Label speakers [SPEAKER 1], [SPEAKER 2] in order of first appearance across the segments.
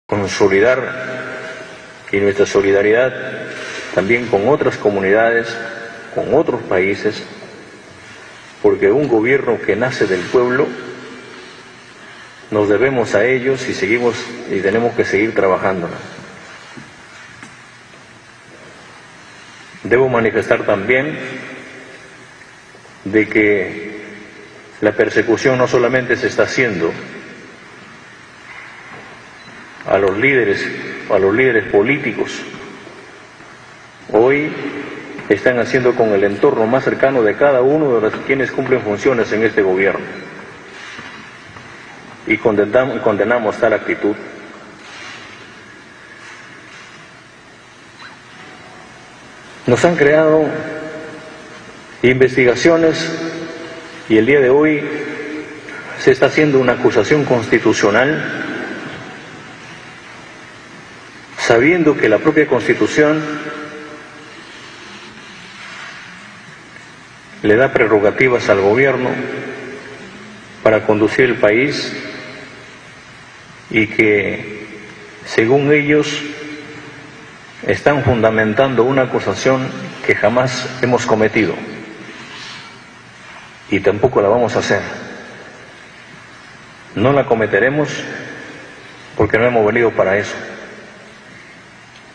[SPEAKER 1] consolidar y nuestra solidaridad también con otras comunidades, con otros países, porque un gobierno que nace del pueblo nos debemos a ellos y tenemos que seguir trabajando. Debo manifestar también de que la persecución no solamente se está haciendo a los líderes políticos, hoy están haciendo con el entorno más cercano de cada uno de los quienes cumplen funciones en este gobierno. Y condenamos tal actitud. Nos han creado investigaciones y el día de hoy se está haciendo una acusación constitucional sabiendo que la propia Constitución le da prerrogativas al gobierno para conducir el país y que, según ellos, están fundamentando una acusación que jamás hemos cometido y tampoco la vamos a hacer. No la cometeremos porque no hemos venido para eso.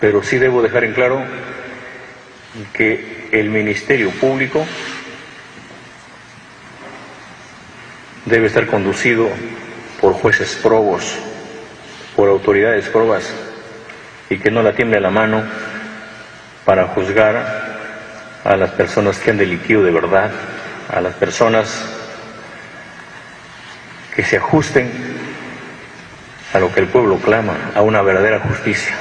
[SPEAKER 1] Pero sí debo dejar en claro que el Ministerio Público debe estar conducido por jueces probos, por autoridades probas, y que no la tiemble la mano para juzgar a las personas que han delinquido de verdad, a las personas que se ajusten a lo que el pueblo clama, a una verdadera justicia.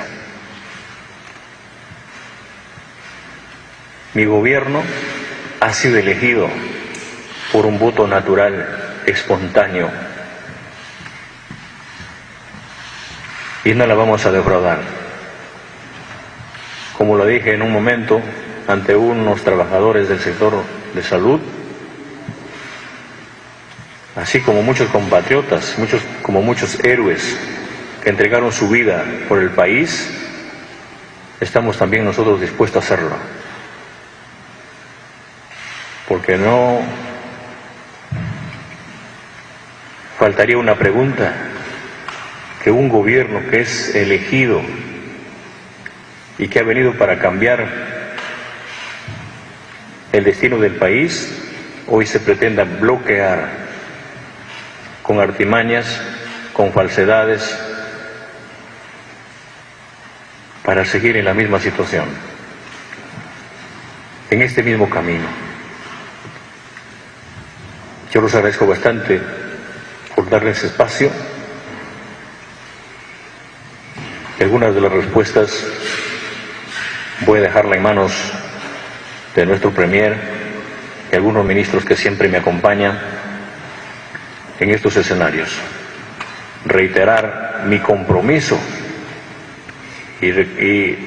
[SPEAKER 1] Mi gobierno ha sido elegido por un voto natural, espontáneo, y no la vamos a defraudar. Como lo dije en un momento ante unos trabajadores del sector de salud, así como muchos compatriotas, como muchos héroes que entregaron su vida por el país, estamos también nosotros dispuestos a hacerlo. Porque no faltaría una pregunta, que un gobierno que es elegido y que ha venido para cambiar el destino del país, hoy se pretenda bloquear con artimañas, con falsedades, para seguir en la misma situación, en este mismo camino. Yo los agradezco bastante por darles espacio. Y algunas de las respuestas voy a dejarla en manos de nuestro Premier y algunos ministros que siempre me acompañan en estos escenarios. Reiterar mi compromiso y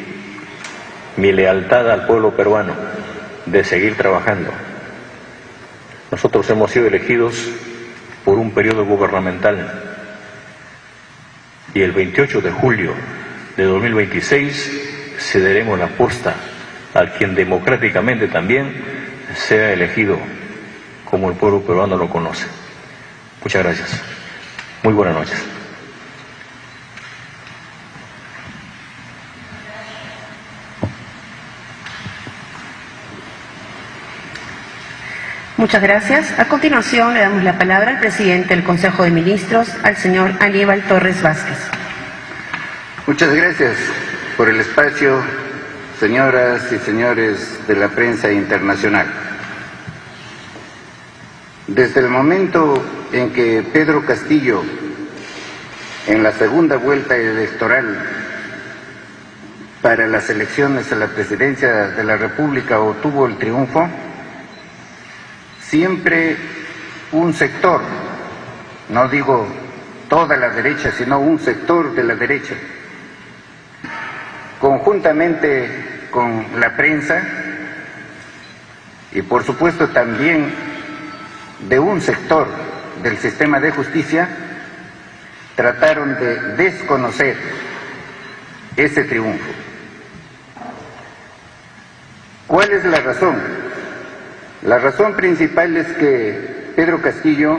[SPEAKER 1] mi lealtad al pueblo peruano de seguir trabajando. Nosotros hemos sido elegidos por un periodo gubernamental y el 28 de julio de 2026 cederemos la posta a quien democráticamente también sea elegido como el pueblo peruano lo conoce. Muchas gracias. Muy buenas noches.
[SPEAKER 2] Muchas gracias. A continuación le damos la palabra al presidente del Consejo de Ministros, al señor Aníbal Torres Vázquez.
[SPEAKER 3] Muchas gracias por el espacio, señoras y señores de la prensa internacional. Desde el momento en que Pedro Castillo, en la segunda vuelta electoral para las elecciones a la presidencia de la República obtuvo el triunfo, siempre un sector, no digo toda la derecha, sino un sector de la derecha, conjuntamente con la prensa y por supuesto también de un sector del sistema de justicia, trataron de desconocer ese triunfo. ¿Cuál es la razón? La razón principal es que Pedro Castillo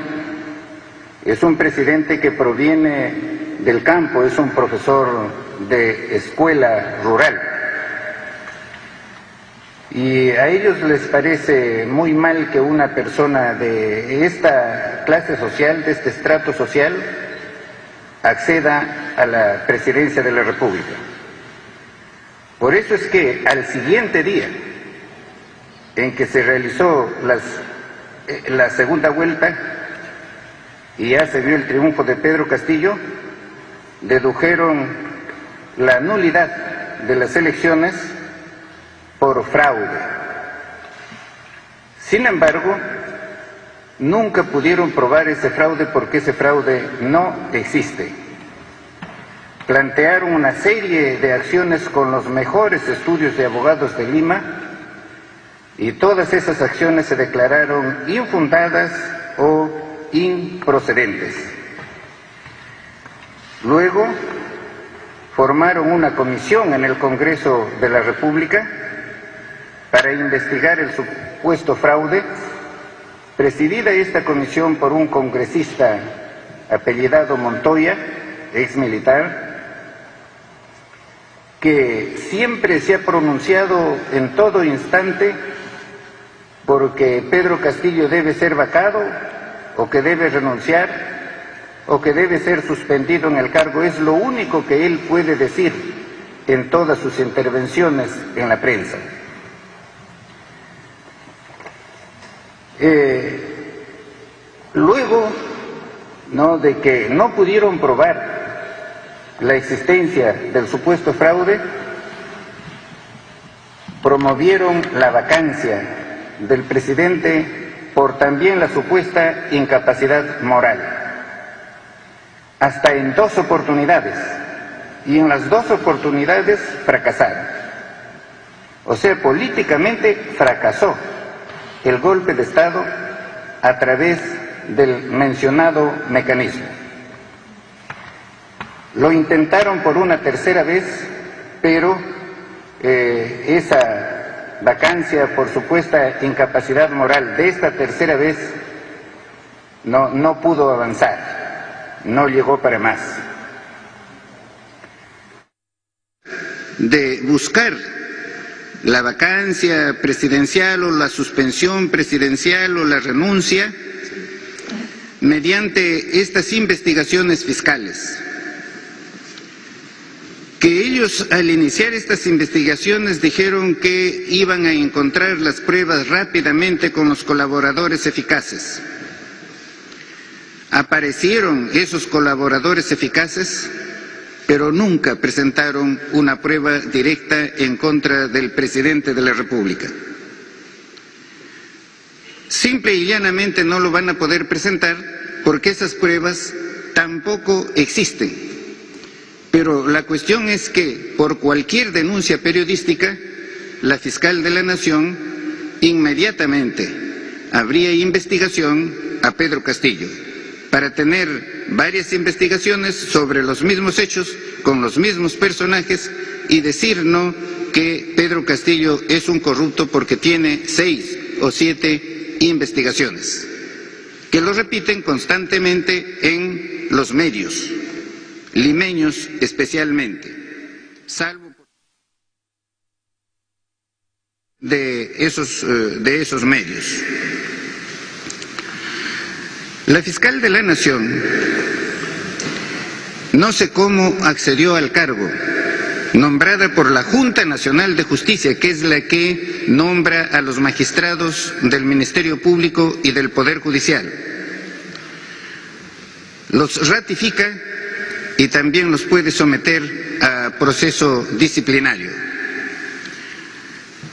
[SPEAKER 3] es un presidente que proviene del campo, es un profesor de escuela rural. Y a ellos les parece muy mal que una persona de esta clase social, de este estrato social, acceda a la presidencia de la República. Por eso es que al siguiente día en que se realizó la segunda vuelta y ya se vio el triunfo de Pedro Castillo, dedujeron la nulidad de las elecciones por fraude. Sin embargo, nunca pudieron probar ese fraude porque ese fraude no existe. Plantearon una serie de acciones con los mejores estudios de abogados de Lima y todas esas acciones se declararon infundadas o improcedentes. Luego formaron una comisión en el Congreso de la República para investigar el supuesto fraude, presidida esta comisión por un congresista apellidado Montoya, ex militar, que siempre se ha pronunciado en todo instante porque Pedro Castillo debe ser vacado o que debe renunciar o que debe ser suspendido en el cargo. Es lo único que él puede decir en todas sus intervenciones en la prensa. Luego, de que no pudieron probar la existencia del supuesto fraude, promovieron la vacancia del presidente por también la supuesta incapacidad moral. Hasta en 2 oportunidades, y en las 2 oportunidades fracasaron. O sea, políticamente fracasó el golpe de Estado a través del mencionado mecanismo. Lo intentaron por una tercera vez, pero esa vacancia por supuesta incapacidad moral de esta tercera vez no pudo avanzar, no llegó para más. De buscar la vacancia presidencial o la suspensión presidencial o la renuncia mediante estas investigaciones fiscales. Que ellos al iniciar estas investigaciones dijeron que iban a encontrar las pruebas rápidamente con los colaboradores eficaces. Aparecieron esos colaboradores eficaces, pero nunca presentaron una prueba directa en contra del presidente de la República. Simple y llanamente no lo van a poder presentar porque esas pruebas tampoco existen. Pero la cuestión es que por cualquier denuncia periodística, la fiscal de la Nación inmediatamente habría investigación a Pedro Castillo para tener varias investigaciones sobre los mismos hechos, con los mismos personajes y decirnos que Pedro Castillo es un corrupto porque tiene 6 o 7 investigaciones, que lo repiten constantemente en los medios, limeños especialmente, salvo de esos medios. La fiscal de la Nación, no sé cómo accedió al cargo, nombrada por la Junta Nacional de Justicia, que es la que nombra a los magistrados del Ministerio Público y del Poder Judicial. Los ratifica y también los puede someter a proceso disciplinario.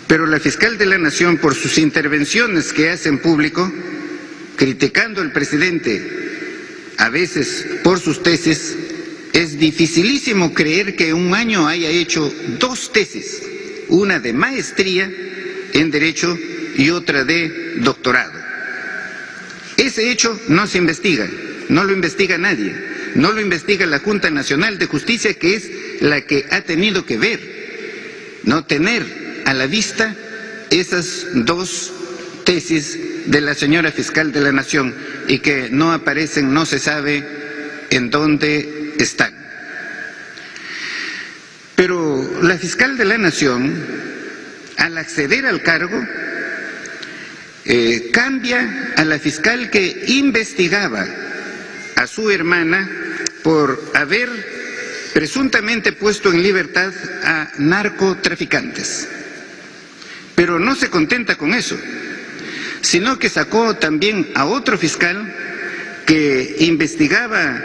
[SPEAKER 3] Pero la fiscal de la Nación, por sus intervenciones que hace en público, criticando al presidente, a veces por sus tesis, es dificilísimo creer que en un año haya hecho 2 tesis, una de maestría en Derecho y otra de doctorado. Ese hecho no se investiga, no lo investiga nadie, no lo investiga la Junta Nacional de Justicia, que es la que ha tenido que ver, no tener a la vista esas dos tesis de la señora fiscal de la Nación y que no aparecen, no se sabe en dónde están. Pero la fiscal de la Nación, al acceder al cargo, cambia a la fiscal que investigaba a su hermana por haber presuntamente puesto en libertad a narcotraficantes. Pero no se contenta con eso, sino que sacó también a otro fiscal que investigaba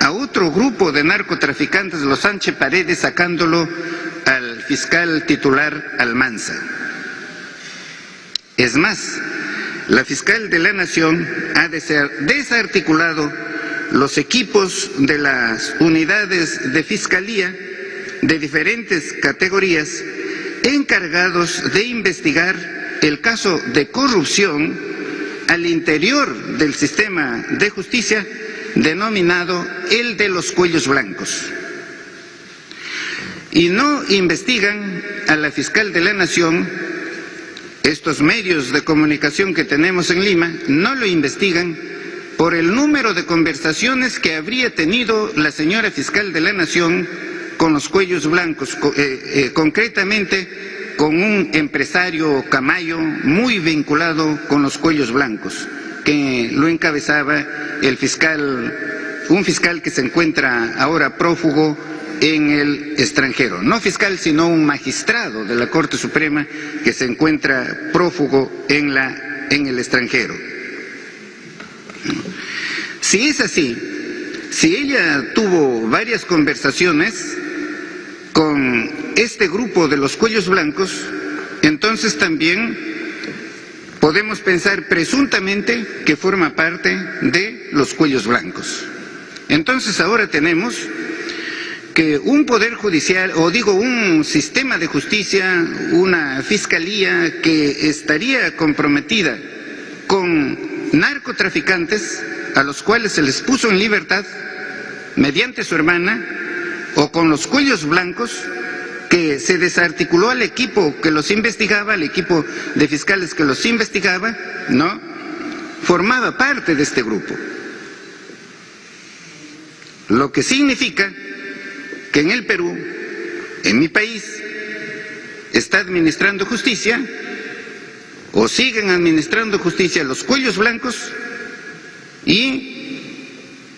[SPEAKER 3] a otro grupo de narcotraficantes, los Sánchez Paredes, sacándolo al fiscal titular Almanza. Es más, la fiscal de la Nación ha desarticulado los equipos de las unidades de fiscalía de diferentes categorías encargados de investigar el caso de corrupción al interior del sistema de justicia denominado el de los cuellos blancos. Y no investigan a la fiscal de la Nación. Estos medios de comunicación que tenemos en Lima no lo investigan por el número de conversaciones que habría tenido la señora fiscal de la Nación con los cuellos blancos, concretamente con un empresario Camayo muy vinculado con los cuellos blancos, que lo encabezaba un fiscal que se encuentra ahora prófugo en el extranjero. No fiscal, sino un magistrado de la Corte Suprema que se encuentra prófugo en el extranjero. Si es así, si ella tuvo varias conversaciones con este grupo de los cuellos blancos, entonces también podemos pensar presuntamente que forma parte de los cuellos blancos. Entonces ahora tenemos que un poder judicial, un sistema de justicia, una fiscalía que estaría comprometida con narcotraficantes a los cuales se les puso en libertad mediante su hermana, o con los cuellos blancos, que se desarticuló al equipo que los investigaba, al equipo de fiscales que los investigaba, ¿no? Formaba parte de este grupo. Lo que significa que en el Perú, en mi país, está administrando justicia, o siguen administrando justicia, los cuellos blancos y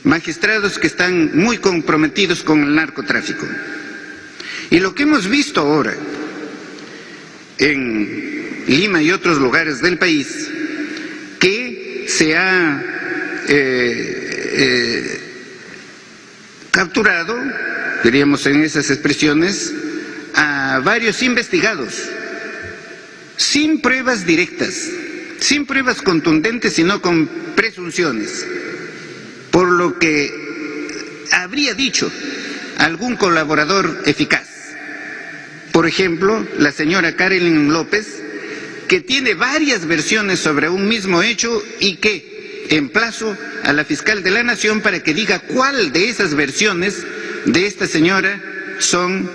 [SPEAKER 3] magistrados que están muy comprometidos con el narcotráfico. Y lo que hemos visto ahora en Lima y otros lugares del país, que se ha capturado, diríamos en esas expresiones, a varios investigados, sin pruebas directas, sin pruebas contundentes, sino con presunciones, por lo que habría dicho algún colaborador eficaz. Por ejemplo, la señora Karelyn López, que tiene varias versiones sobre un mismo hecho y que emplazo a la fiscal de la Nación para que diga cuál de esas versiones de esta señora son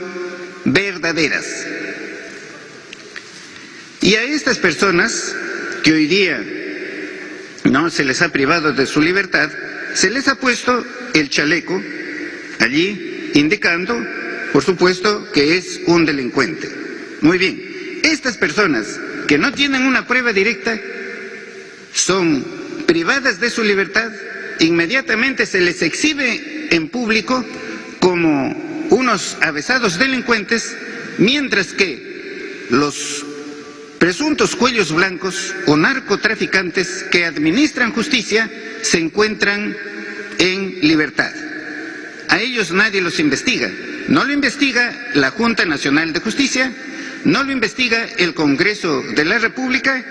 [SPEAKER 3] verdaderas. Y a estas personas que hoy día no se les ha privado de su libertad, se les ha puesto el chaleco allí, indicando, por supuesto, que es un delincuente. Muy bien, estas personas que no tienen una prueba directa son privadas de su libertad, inmediatamente se les exhibe en público como unos avesados delincuentes, mientras que los presuntos cuellos blancos o narcotraficantes que administran justicia se encuentran en libertad. A ellos nadie los investiga. No lo investiga la Junta Nacional de Justicia, no lo investiga el Congreso de la República,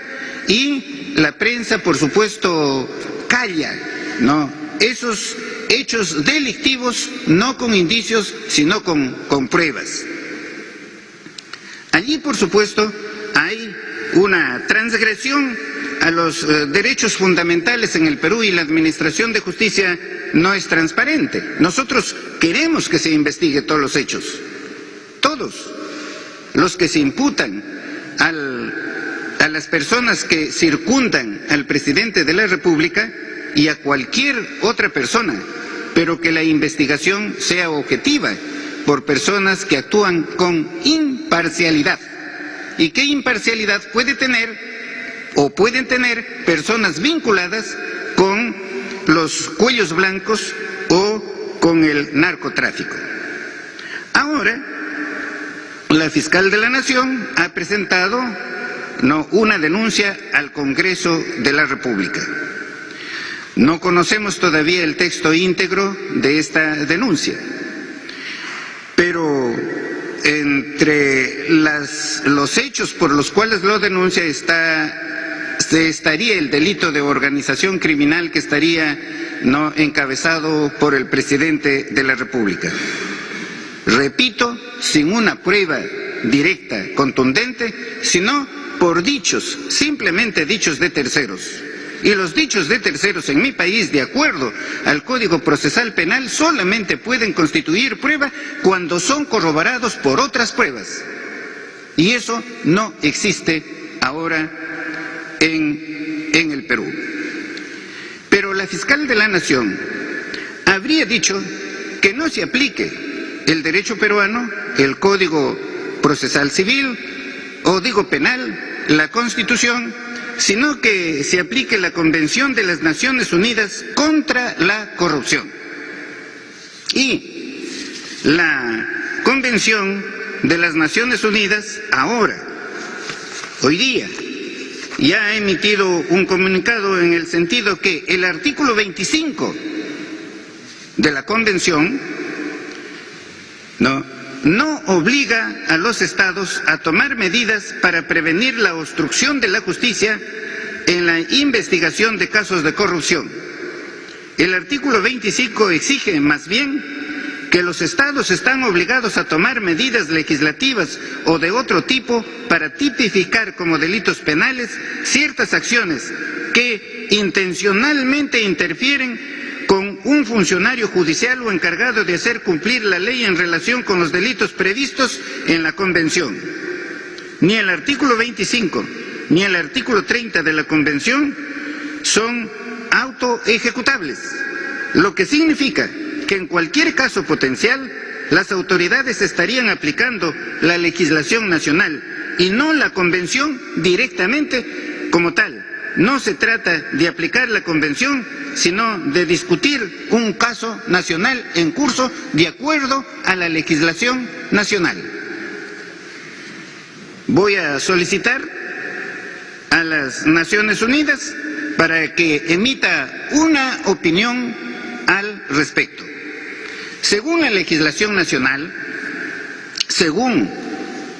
[SPEAKER 3] y la prensa, por supuesto, calla, ¿no?, esos hechos delictivos, no con indicios, sino con pruebas. Allí, por supuesto, hay una transgresión a los derechos fundamentales en el Perú, y la administración de justicia no es transparente. Nosotros queremos que se investigue todos los hechos, todos los que se imputan a las personas que circundan al presidente de la República y a cualquier otra persona, pero que la investigación sea objetiva por personas que actúan con imparcialidad. ¿Y qué imparcialidad puede tener o pueden tener personas vinculadas con los cuellos blancos o con el narcotráfico? Ahora, la fiscal de la Nación ha presentado una denuncia al Congreso de la República. No conocemos todavía el texto íntegro de esta denuncia, pero entre los hechos por los cuales lo denuncia estaría el delito de organización criminal que estaría encabezado por el presidente de la República. Repito, sin una prueba directa, contundente, sino por dichos, simplemente dichos de terceros. Y los dichos de terceros en mi país, de acuerdo al Código Procesal Penal, solamente pueden constituir prueba cuando son corroborados por otras pruebas. Y eso no existe ahora en el Perú. Pero la fiscal de la Nación habría dicho que no se aplique el derecho peruano, el Código Procesal Civil, o digo penal, la Constitución, sino que se aplique la Convención de las Naciones Unidas contra la Corrupción. Y la Convención de las Naciones Unidas ahora, hoy día, ya ha emitido un comunicado en el sentido que el artículo 25 de la Convención no obliga a los estados a tomar medidas para prevenir la obstrucción de la justicia en la investigación de casos de corrupción. El artículo 25 exige más bien que los estados están obligados a tomar medidas legislativas o de otro tipo para tipificar como delitos penales ciertas acciones que intencionalmente interfieren con un funcionario judicial o encargado de hacer cumplir la ley en relación con los delitos previstos en la Convención. Ni el artículo 25 ni el artículo 30 de la Convención son autoejecutables, lo que significa que en cualquier caso potencial las autoridades estarían aplicando la legislación nacional y no la Convención directamente como tal. No se trata de aplicar la Convención, sino de discutir un caso nacional en curso de acuerdo a la legislación nacional. Voy a solicitar a las Naciones Unidas para que emita una opinión al respecto. Según la legislación nacional, según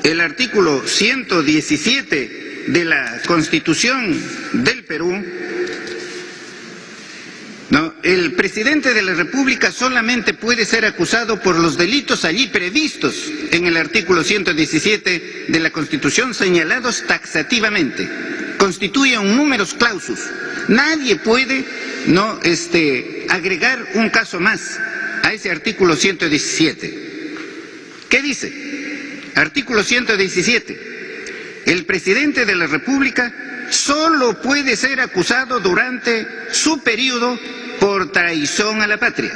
[SPEAKER 3] el artículo 117 de la Constitución del Perú, el presidente de la República solamente puede ser acusado por los delitos allí previstos en el artículo 117 de la Constitución, señalados taxativamente. Constituye un numerus clausus. Nadie puede agregar un caso más a ese artículo 117. ¿Qué dice? Artículo 117. El presidente de la República solo puede ser acusado durante su periodo por traición a la patria,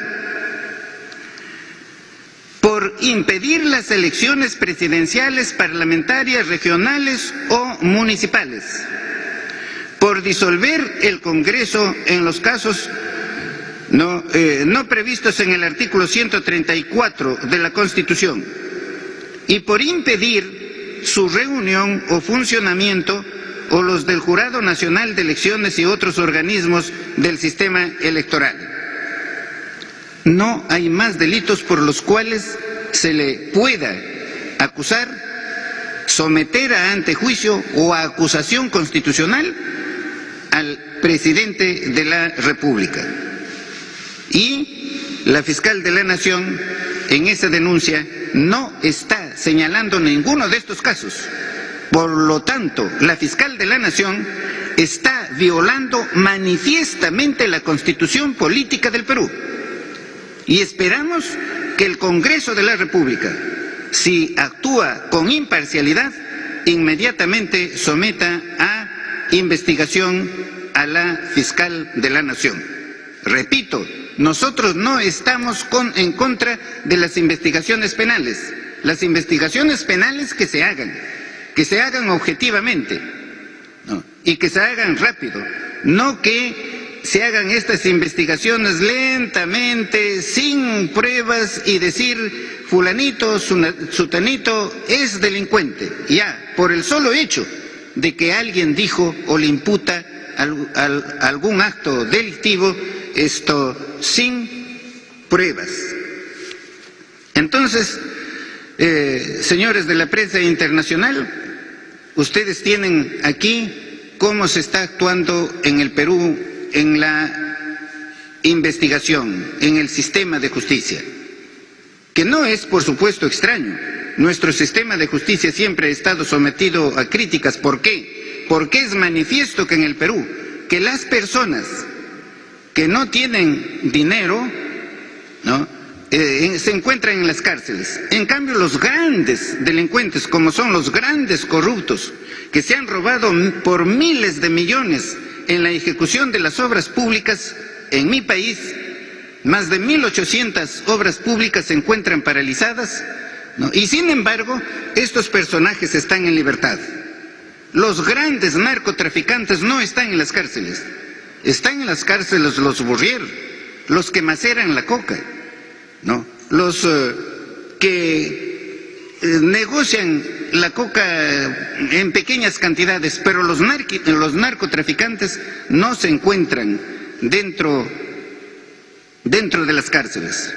[SPEAKER 3] por impedir las elecciones presidenciales, parlamentarias, regionales o municipales, por disolver el Congreso en los casos no previstos en el artículo 134 de la Constitución y por impedir su reunión o funcionamiento o los del Jurado Nacional de Elecciones y otros organismos del sistema electoral. No hay más delitos por los cuales se le pueda acusar, someter a antejuicio o a acusación constitucional al presidente de la República. Y la fiscal de la Nación en esa denuncia no está señalando ninguno de estos casos. Por lo tanto, la fiscal de la Nación está violando manifiestamente la Constitución política del Perú. Y esperamos que el Congreso de la República, si actúa con imparcialidad, inmediatamente someta a investigación a la fiscal de la Nación. Repito, nosotros no estamos en contra de las investigaciones penales. Las investigaciones penales que se hagan objetivamente, ¿no? Y que se hagan rápido, no que se hagan estas investigaciones lentamente, sin pruebas y decir fulanito, sutanito es delincuente, ya, por el solo hecho de que alguien dijo o le imputa algún acto delictivo, esto sin pruebas. Entonces, señores de la prensa internacional, ustedes tienen aquí cómo se está actuando en el Perú en la investigación, en el sistema de justicia, que no es, por supuesto, extraño. Nuestro sistema de justicia siempre ha estado sometido a críticas. ¿Por qué? Porque es manifiesto que en el Perú, que las personas que no tienen dinero, ¿no?, se encuentran en las cárceles. En cambio, los grandes delincuentes, como son los grandes corruptos, que se han robado por miles de millones en la ejecución de las obras públicas, en mi país, más de 1.800 obras públicas se encuentran paralizadas, ¿no? Y sin embargo, estos personajes están en libertad. Los grandes narcotraficantes no están en las cárceles. Están en las cárceles los Burrier, los que maceran la coca, ¿no? Los que negocian la coca en pequeñas cantidades, pero los narcotraficantes no se encuentran dentro de las cárceles.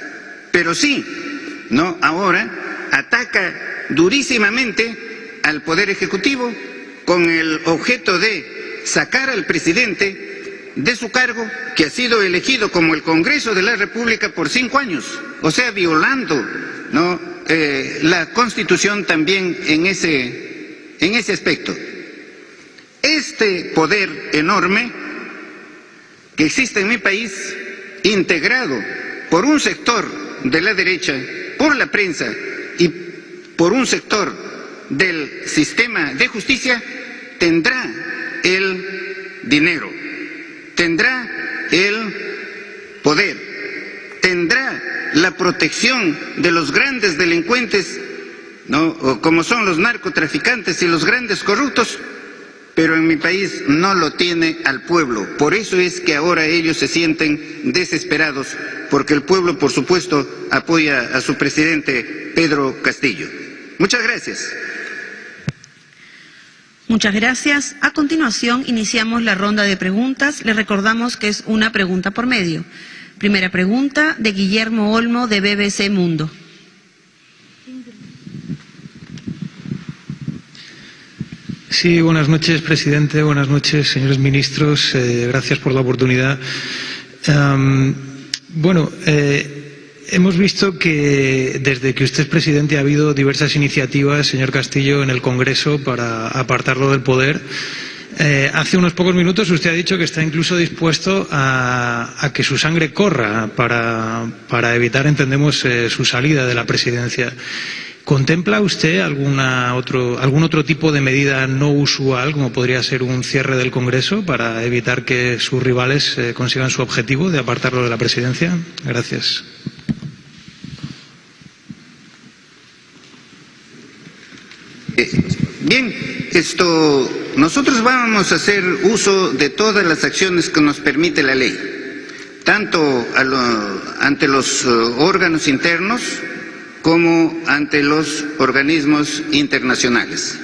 [SPEAKER 3] Pero sí, ¿no?, ahora ataca durísimamente al Poder Ejecutivo con el objeto de sacar al presidente de su cargo, que ha sido elegido como el Congreso de la República por 5 años, o sea, violando, ¿no?, la Constitución también en ese aspecto. Este poder enorme que existe en mi país, integrado por un sector de la derecha, por la prensa y por un sector del sistema de justicia, tendrá el dinero, tendrá el poder, tendrá la protección de los grandes delincuentes, ¿no?, como son los narcotraficantes y los grandes corruptos, pero en mi país no lo tiene al pueblo. Por eso es que ahora ellos se sienten desesperados, porque el pueblo, por supuesto, apoya a su presidente Pedro Castillo. Muchas gracias.
[SPEAKER 2] Muchas gracias. A continuación, iniciamos la ronda de preguntas. Les recordamos que es una pregunta por medio. Primera pregunta de Guillermo Olmo, de BBC Mundo.
[SPEAKER 4] Sí, buenas noches, presidente. Buenas noches, señores ministros. Gracias por la oportunidad. Hemos visto que desde que usted es presidente ha habido diversas iniciativas, señor Castillo, en el Congreso para apartarlo del poder. Hace unos pocos minutos usted ha dicho que está incluso dispuesto a que su sangre corra para evitar, entendemos, su salida de la presidencia. ¿Contempla usted algún otro tipo de medida no usual, como podría ser un cierre del Congreso, para evitar que sus rivales consigan su objetivo de apartarlo de la presidencia? Gracias.
[SPEAKER 3] Bien, nosotros vamos a hacer uso de todas las acciones que nos permite la ley, tanto ante los órganos internos como ante los organismos internacionales.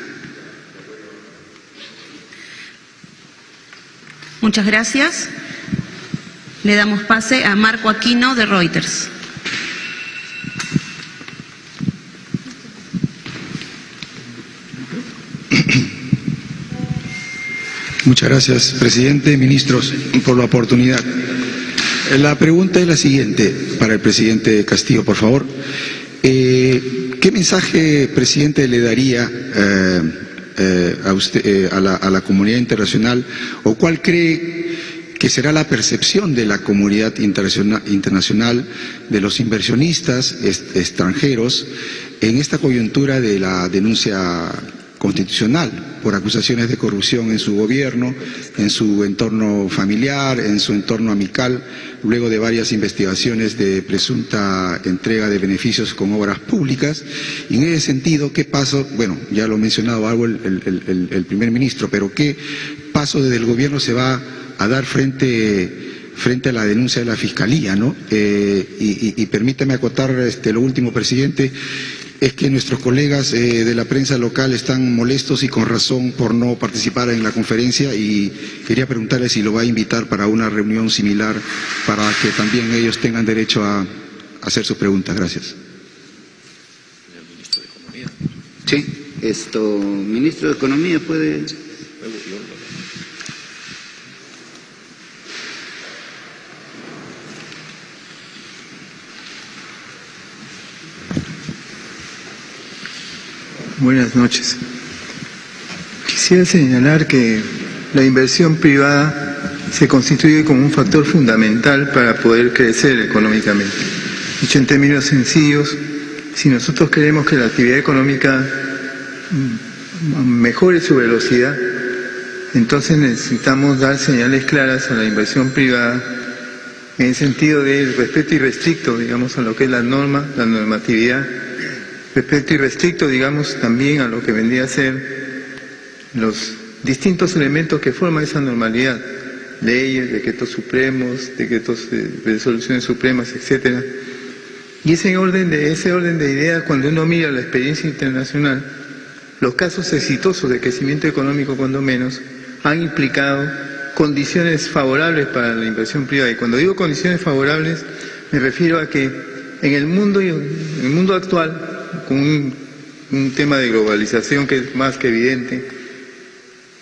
[SPEAKER 2] Muchas gracias. Le damos pase a Marco Aquino, de Reuters.
[SPEAKER 5] Muchas gracias, presidente, ministros, por la oportunidad. La pregunta es la siguiente, para el presidente Castillo, por favor. ¿Qué mensaje, presidente, le daría a usted, a la comunidad internacional, o cuál cree que será la percepción de la comunidad internacional, de los inversionistas extranjeros, en esta coyuntura de la denuncia constitucional por acusaciones de corrupción en su gobierno, en su entorno familiar, en su entorno amical, luego de varias investigaciones de presunta entrega de beneficios con obras públicas. Y en ese sentido, ¿qué paso? Bueno, ya lo ha mencionado algo el primer ministro, pero ¿qué paso desde el gobierno se va a dar frente a la denuncia de la Fiscalía, ¿no? Y permítame acotar lo último, presidente, es que nuestros colegas de la prensa local están molestos y con razón por no participar en la conferencia, y quería preguntarle si lo va a invitar para una reunión similar para que también ellos tengan derecho a hacer sus preguntas. Gracias.
[SPEAKER 3] Sí, ministro de Economía puede...
[SPEAKER 6] Buenas noches. Quisiera señalar que la inversión privada se constituye como un factor fundamental para poder crecer económicamente. Dicho en términos sencillos, si nosotros queremos que la actividad económica mejore su velocidad, entonces necesitamos dar señales claras a la inversión privada en el sentido de respeto irrestricto, digamos, a lo que es la norma, la normatividad, respeto irrestricto, digamos, también a lo que vendría a ser los distintos elementos que forman esa normalidad, leyes, decretos supremos, decretos de resoluciones supremas, etcétera. Y ese orden de ideas, cuando uno mira la experiencia internacional, los casos exitosos de crecimiento económico, cuando menos, han implicado condiciones favorables para la inversión privada. Y cuando digo condiciones favorables, me refiero a que en el mundo actual, con un tema de globalización que es más que evidente,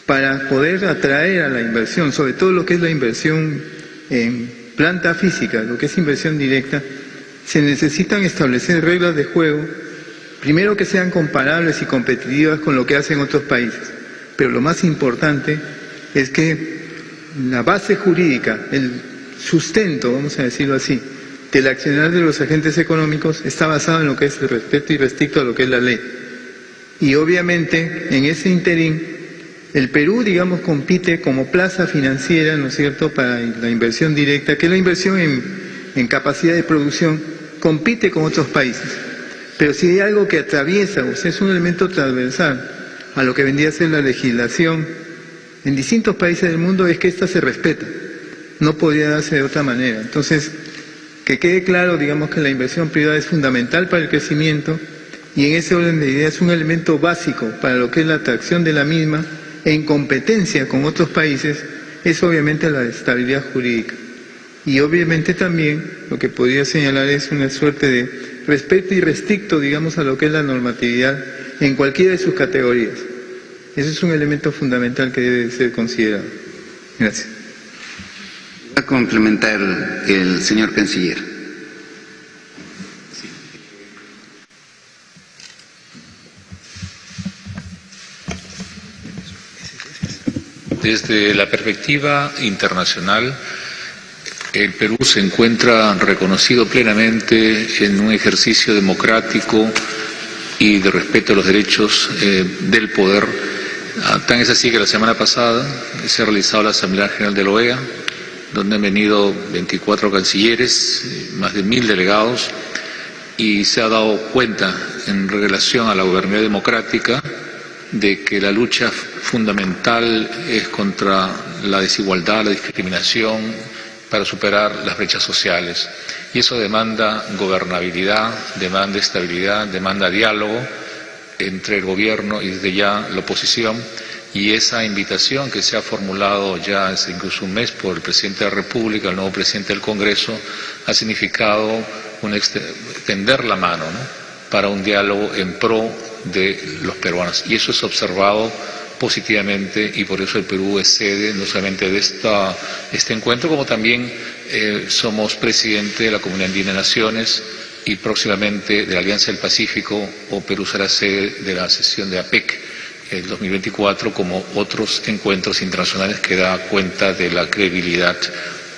[SPEAKER 6] para poder atraer a la inversión, sobre todo lo que es la inversión en planta física, lo que es inversión directa, se necesitan establecer reglas de juego, primero que sean comparables y competitivas con lo que hacen otros países, pero lo más importante es que la base jurídica, el sustento, vamos a decirlo así, del accionar de los agentes económicos está basado en lo que es el respeto irrestricto a lo que es la ley. Y obviamente en ese interín el Perú, digamos, compite como plaza financiera, ¿no es cierto?, para la inversión directa, que es la inversión en capacidad de producción, compite con otros países. Pero si hay algo que atraviesa, o sea, es un elemento transversal a lo que vendría a ser la legislación en distintos países del mundo, es que ésta se respeta. No podría darse de otra manera. Entonces, que quede claro, digamos, que la inversión privada es fundamental para el crecimiento, y en ese orden de ideas es un elemento básico para lo que es la atracción de la misma en competencia con otros países, es obviamente la estabilidad jurídica. Y obviamente también lo que podría señalar es una suerte de respeto irrestricto, digamos, a lo que es la normatividad en cualquiera de sus categorías. Ese es un elemento fundamental que debe ser considerado. Gracias.
[SPEAKER 3] Va a complementar el señor canciller.
[SPEAKER 7] Desde la perspectiva internacional, el Perú se encuentra reconocido plenamente en un ejercicio democrático y de respeto a los derechos del poder. Tan es así que la semana pasada se ha realizado la Asamblea General de la OEA, donde han venido 24 cancilleres, más de 1000 delegados, y se ha dado cuenta en relación a la gobernabilidad democrática de que la lucha fundamental es contra la desigualdad, la discriminación, para superar las brechas sociales. Y eso demanda gobernabilidad, demanda estabilidad, demanda diálogo entre el gobierno y desde ya la oposición. Y esa invitación que se ha formulado ya hace incluso un mes por el presidente de la República, el nuevo presidente del Congreso, ha significado tender la mano, ¿no?, para un diálogo en pro de los peruanos. Y eso es observado positivamente, y por eso el Perú es sede no solamente de este encuentro, como también somos presidente de la Comunidad Andina de Naciones y próximamente de la Alianza del Pacífico, o Perú será sede de la sesión de APEC, el 2024 como otros encuentros internacionales que da cuenta de la credibilidad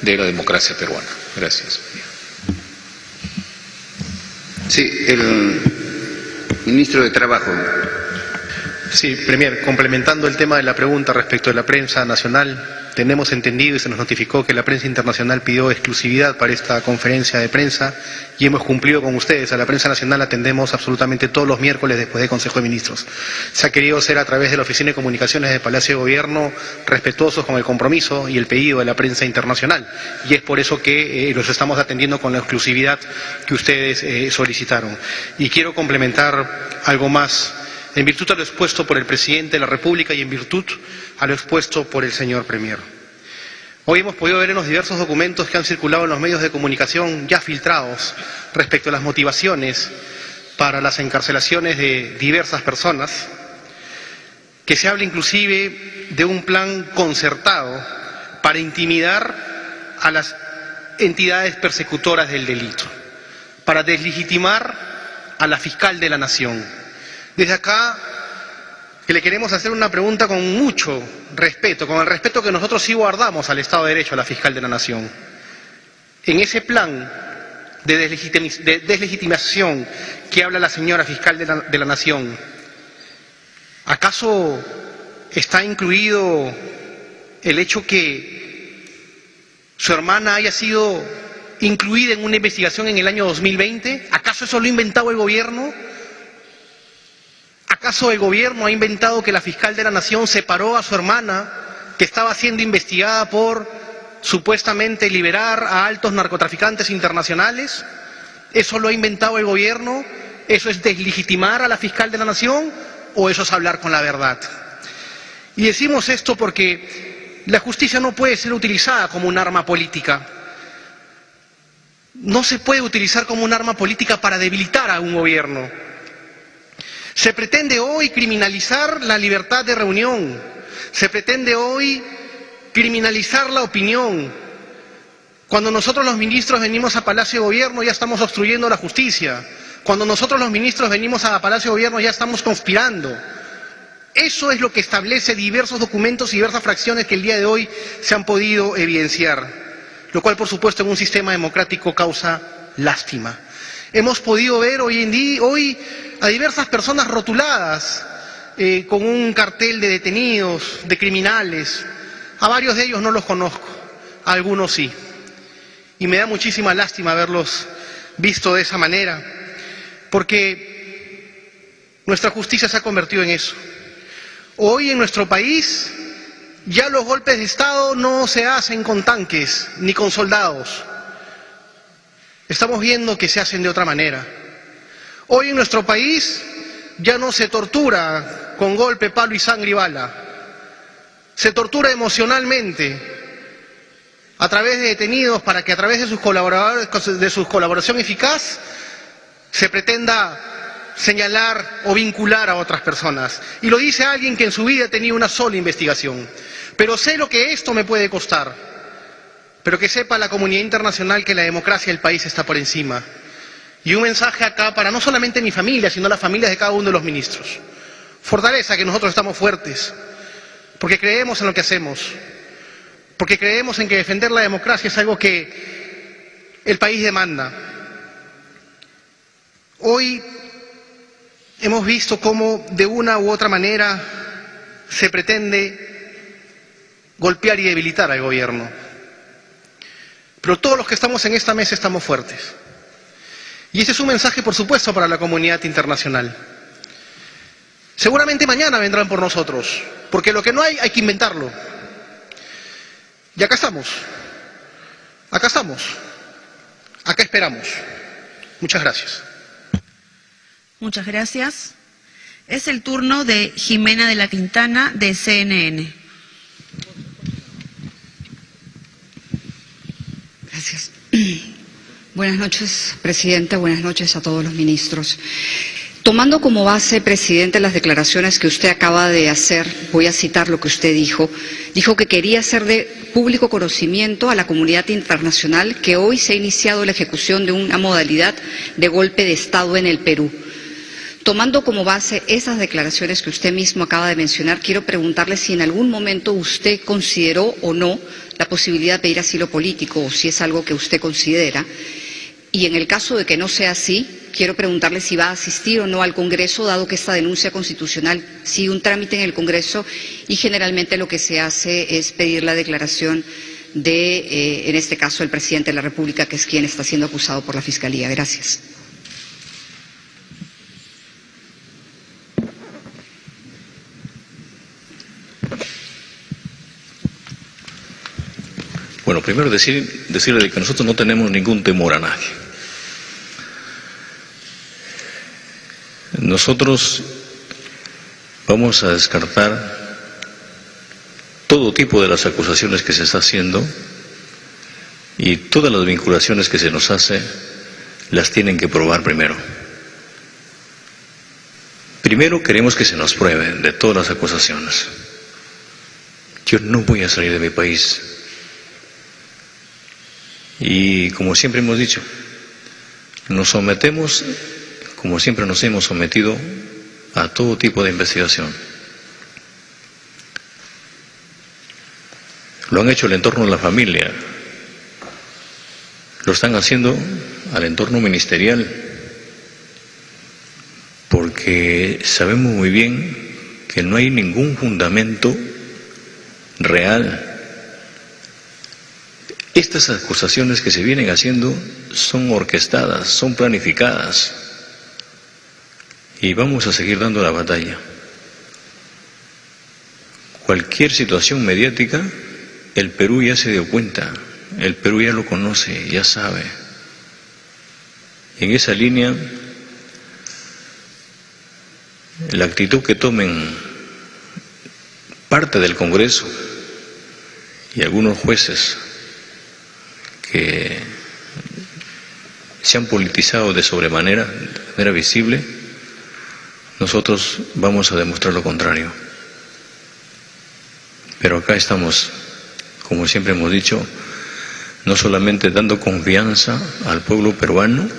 [SPEAKER 7] de la democracia peruana. Gracias.
[SPEAKER 3] Sí, el ministro de Trabajo.
[SPEAKER 8] Sí, Premier, complementando el tema de la pregunta respecto de la prensa nacional, tenemos entendido y se nos notificó que la prensa internacional pidió exclusividad para esta conferencia de prensa y hemos cumplido con ustedes. A la prensa nacional atendemos absolutamente todos los miércoles después del Consejo de Ministros. Se ha querido hacer a través de la Oficina de Comunicaciones del Palacio de Gobierno respetuosos con el compromiso y el pedido de la prensa internacional y es por eso que los estamos atendiendo con la exclusividad que ustedes solicitaron. Y quiero complementar algo más. En virtud a lo expuesto por el Presidente de la República y en virtud a lo expuesto por el señor Premier. Hoy hemos podido ver en los diversos documentos que han circulado en los medios de comunicación ya filtrados respecto a las motivaciones para las encarcelaciones de diversas personas, que se habla inclusive de un plan concertado para intimidar a las entidades persecutoras del delito, para deslegitimar a la fiscal de la Nación. Desde acá que le queremos hacer una pregunta con mucho respeto, con el respeto que nosotros sí guardamos al Estado de Derecho, a la fiscal de la Nación. En ese plan de deslegitimación que habla la señora fiscal de la Nación, ¿acaso está incluido el hecho que su hermana haya sido incluida en una investigación en el año 2020? ¿Acaso eso lo ha inventado el gobierno? ¿Acaso el gobierno ha inventado que la fiscal de la Nación separó a su hermana, que estaba siendo investigada por supuestamente liberar a altos narcotraficantes internacionales? ¿Eso lo ha inventado el gobierno? ¿Eso es deslegitimar a la fiscal de la Nación? ¿O eso es hablar con la verdad? Y decimos esto porque la justicia no puede ser utilizada como un arma política. No se puede utilizar como un arma política para debilitar a un gobierno. Se pretende hoy criminalizar la libertad de reunión, se pretende hoy criminalizar la opinión. Cuando nosotros los ministros venimos a Palacio de Gobierno ya estamos obstruyendo la justicia. Cuando nosotros los ministros venimos a Palacio de Gobierno ya estamos conspirando. Eso es lo que establece diversos documentos y diversas fracciones que el día de hoy se han podido evidenciar, lo cual por supuesto en un sistema democrático causa lástima. Hemos podido ver hoy a diversas personas rotuladas con un cartel de detenidos, de criminales. A varios de ellos no los conozco, a algunos sí. Y me da muchísima lástima haberlos visto de esa manera, porque nuestra justicia se ha convertido en eso. Hoy en nuestro país ya los golpes de Estado no se hacen con tanques ni con soldados. Estamos viendo que se hacen de otra manera. Hoy en nuestro país ya no se tortura con golpe, palo y sangre y bala. Se tortura emocionalmente a través de detenidos para que a través de sus colaboradores, de su colaboración eficaz, se pretenda señalar o vincular a otras personas. Y lo dice alguien que en su vida ha tenido una sola investigación. Pero sé lo que esto me puede costar. Pero que sepa la comunidad internacional que la democracia del país está por encima. Y un mensaje acá para no solamente mi familia, sino las familias de cada uno de los ministros. Fortaleza, que nosotros estamos fuertes, porque creemos en lo que hacemos, porque creemos en que defender la democracia es algo que el país demanda. Hoy hemos visto cómo de una u otra manera se pretende golpear y debilitar al gobierno. Pero todos los que estamos en esta mesa estamos fuertes. Y ese es un mensaje, por supuesto, para la comunidad internacional. Seguramente mañana vendrán por nosotros, porque lo que no hay que inventarlo. Y acá estamos, acá esperamos. Muchas gracias.
[SPEAKER 2] Muchas gracias. Es el turno de Jimena de la Quintana, de CNN.
[SPEAKER 9] Gracias. Buenas noches, Presidenta. Buenas noches a todos los ministros. Tomando como base, Presidente, las declaraciones que usted acaba de hacer, voy a citar lo que usted dijo. Dijo que quería hacer de público conocimiento a la comunidad internacional que hoy se ha iniciado la ejecución de una modalidad de golpe de Estado en el Perú. Tomando como base esas declaraciones que usted mismo acaba de mencionar, quiero preguntarle si en algún momento usted consideró o no la posibilidad de pedir asilo político, o si es algo que usted considera. Y en el caso de que no sea así, quiero preguntarle si va a asistir o no al Congreso, dado que esta denuncia constitucional sigue un trámite en el Congreso y generalmente lo que se hace es pedir la declaración de, en este caso, el presidente de la República, que es quien está siendo acusado por la Fiscalía. Gracias.
[SPEAKER 1] Bueno, primero decirle que nosotros no tenemos ningún temor a nadie. Nosotros vamos a descartar todo tipo de las acusaciones que se está haciendo, y todas las vinculaciones que se nos hace las tienen que probar primero. Primero queremos que se nos pruebe de todas las acusaciones. Yo no voy a salir de mi país. Y como siempre hemos dicho, nos sometemos, como siempre nos hemos sometido, a todo tipo de investigación. Lo han hecho al entorno de la familia, lo están haciendo al entorno ministerial, porque sabemos muy bien que no hay ningún fundamento real. Estas acusaciones que se vienen haciendo son orquestadas, son planificadas, y vamos a seguir dando la batalla. Cualquier situación mediática, el Perú ya se dio cuenta, el Perú ya lo conoce, ya sabe. En esa línea, la actitud que tomen parte del Congreso y algunos jueces que se han politizado de sobremanera, de manera visible, nosotros vamos a demostrar lo contrario. Pero acá estamos, como siempre hemos dicho, no solamente dando confianza al pueblo peruano.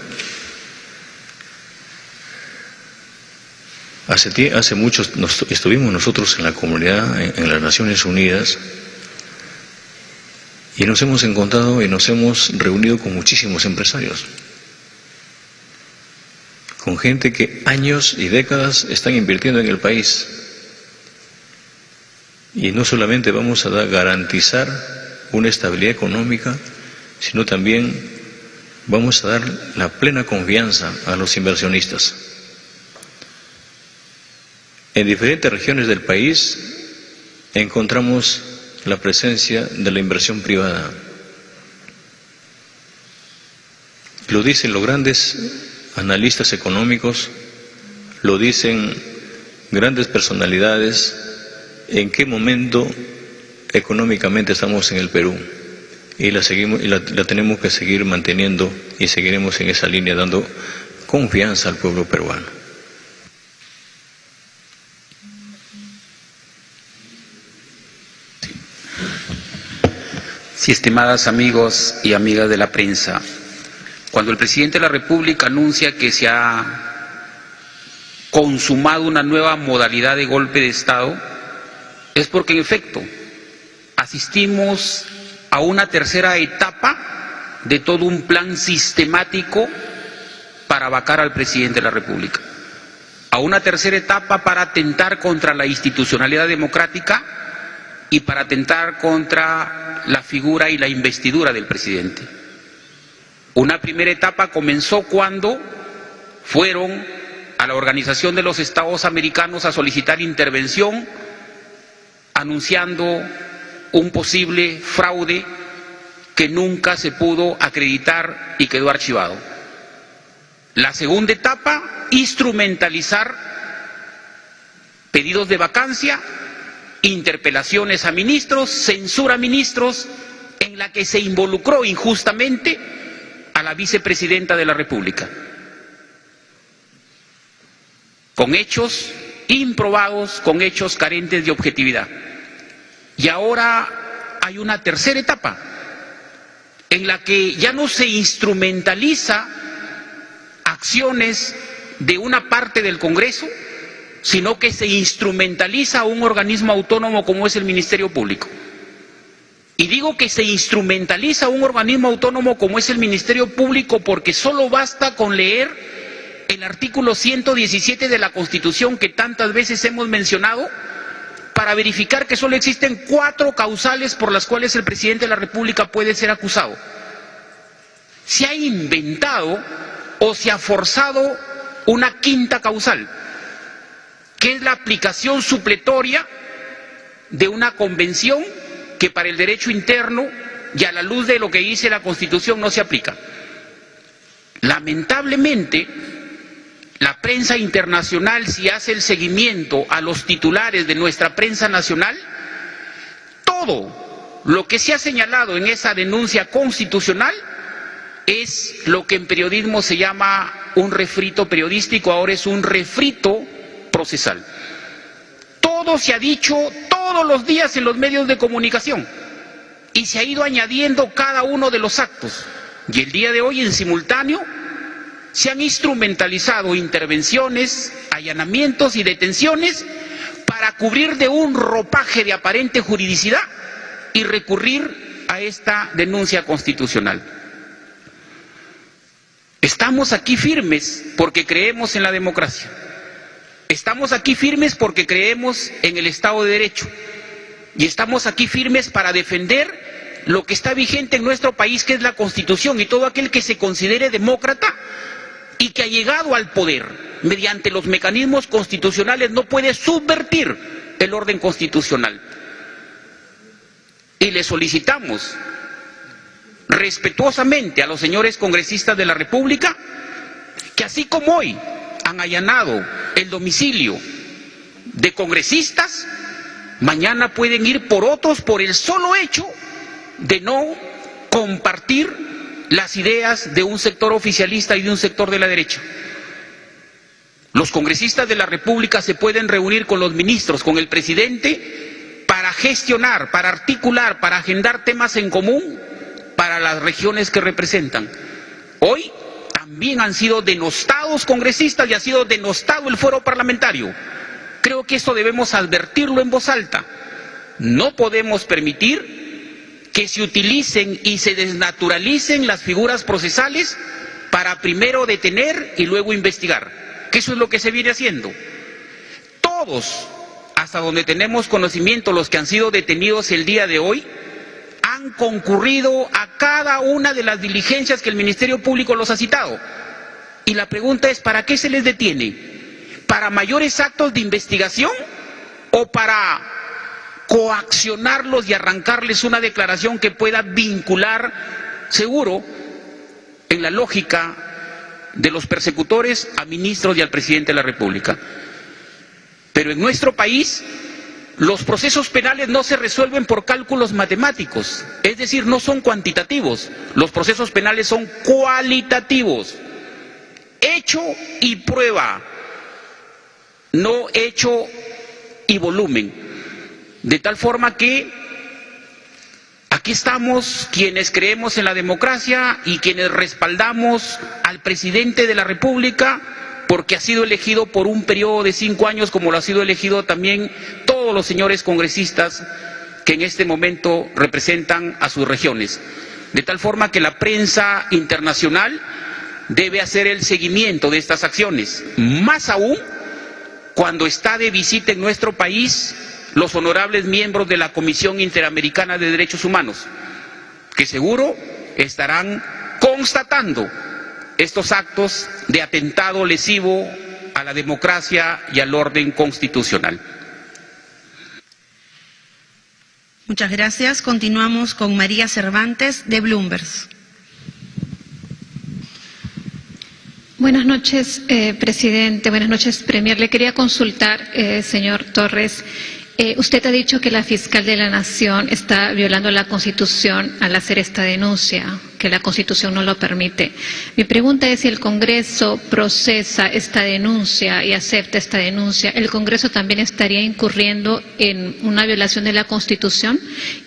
[SPEAKER 1] Hace mucho estuvimos nosotros en la comunidad, en las Naciones Unidas, y nos hemos encontrado y nos hemos reunido con muchísimos empresarios, con gente que años y décadas están invirtiendo en el país. Y no solamente vamos a garantizar una estabilidad económica, sino también vamos a dar la plena confianza a los inversionistas. En diferentes regiones del país encontramos la presencia de la inversión privada. Lo dicen los grandes analistas económicos, lo dicen grandes personalidades, en qué momento económicamente estamos en el Perú, y la tenemos que seguir manteniendo, y seguiremos en esa línea dando confianza al pueblo peruano.
[SPEAKER 10] Sí, estimadas amigos y amigas de la prensa, cuando el presidente de la República anuncia que se ha consumado una nueva modalidad de golpe de Estado, es porque en efecto asistimos a una tercera etapa de todo un plan sistemático para vacar al presidente de la República, a una tercera etapa para atentar contra la institucionalidad democrática y para atentar contra la figura y la investidura del presidente. Una primera etapa comenzó cuando fueron a la Organización de los Estados Americanos a solicitar intervención, anunciando un posible fraude que nunca se pudo acreditar y quedó archivado. La segunda etapa, instrumentalizar pedidos de vacancia, interpelaciones a ministros, censura a ministros, en la que se involucró injustamente a la vicepresidenta de la República, con hechos improbados, con hechos carentes de objetividad. Y ahora hay una tercera etapa, en la que ya no se instrumentaliza acciones de una parte del Congreso, sino que se instrumentaliza a un organismo autónomo como es el Ministerio Público. Y digo que se instrumentaliza a un organismo autónomo como es el Ministerio Público porque solo basta con leer el artículo 117 de la Constitución que tantas veces hemos mencionado para verificar que solo existen 4 causales por las cuales el presidente de la República puede ser acusado. Se ha inventado o se ha forzado una quinta causal, que es la aplicación supletoria de una convención que para el derecho interno y a la luz de lo que dice la Constitución no se aplica. Lamentablemente, la prensa internacional, si hace el seguimiento a los titulares de nuestra prensa nacional, todo lo que se ha señalado en esa denuncia constitucional es lo que en periodismo se llama un refrito periodístico, ahora es un refrito procesal. Todo se ha dicho todos los días en los medios de comunicación y se ha ido añadiendo cada uno de los actos. Y el día de hoy, en simultáneo, se han instrumentalizado intervenciones, allanamientos y detenciones para cubrir de un ropaje de aparente juridicidad y recurrir a esta denuncia constitucional. Estamos aquí firmes porque creemos en la democracia. Estamos aquí firmes porque creemos en el Estado de Derecho. Y estamos aquí firmes para defender lo que está vigente en nuestro país, que es la Constitución, y todo aquel que se considere demócrata y que ha llegado al poder mediante los mecanismos constitucionales no puede subvertir el orden constitucional. Y le solicitamos respetuosamente a los señores congresistas de la República que así como hoy han allanado el domicilio de congresistas, mañana pueden ir por otros por el solo hecho de no compartir las ideas de un sector oficialista y de un sector de la derecha. Los congresistas de la República se pueden reunir con los ministros, con el presidente, para gestionar, para articular, para agendar temas en común para las regiones que representan. Hoy también han sido denostados congresistas y ha sido denostado el foro parlamentario. Creo que esto debemos advertirlo en voz alta. No podemos permitir que se utilicen y se desnaturalicen las figuras procesales para primero detener y luego investigar, que eso es lo que se viene haciendo. Todos, hasta donde tenemos conocimiento, los que han sido detenidos el día de hoy, han concurrido a cada una de las diligencias que el Ministerio Público los ha citado. Y la pregunta es, ¿para qué se les detiene? ¿Para mayores actos de investigación o para coaccionarlos y arrancarles una declaración que pueda vincular, seguro, en la lógica de los persecutores, a ministros y al presidente de la República? Pero en nuestro país los procesos penales no se resuelven por cálculos matemáticos, es decir, no son cuantitativos, los procesos penales son cualitativos, hecho y prueba, no hecho y volumen. De tal forma que aquí estamos quienes creemos en la democracia y quienes respaldamos al presidente de la República porque ha sido elegido por un periodo de 5 años, como lo ha sido elegido también todos los señores congresistas que en este momento representan a sus regiones. De tal forma que la prensa internacional debe hacer el seguimiento de estas acciones, más aún cuando está de visita en nuestro país los honorables miembros de la Comisión Interamericana de Derechos Humanos, que seguro estarán constatando estos actos de atentado lesivo a la democracia y al orden constitucional.
[SPEAKER 2] Muchas gracias. Continuamos con María Cervantes, de Bloomberg.
[SPEAKER 11] Buenas noches, presidente. Buenas noches, premier. Le quería consultar, señor Torres, Usted ha dicho que la fiscal de la Nación está violando la Constitución al hacer esta denuncia, que la Constitución no lo permite. Mi pregunta es si el Congreso procesa esta denuncia y acepta esta denuncia, ¿el Congreso también estaría incurriendo en una violación de la Constitución?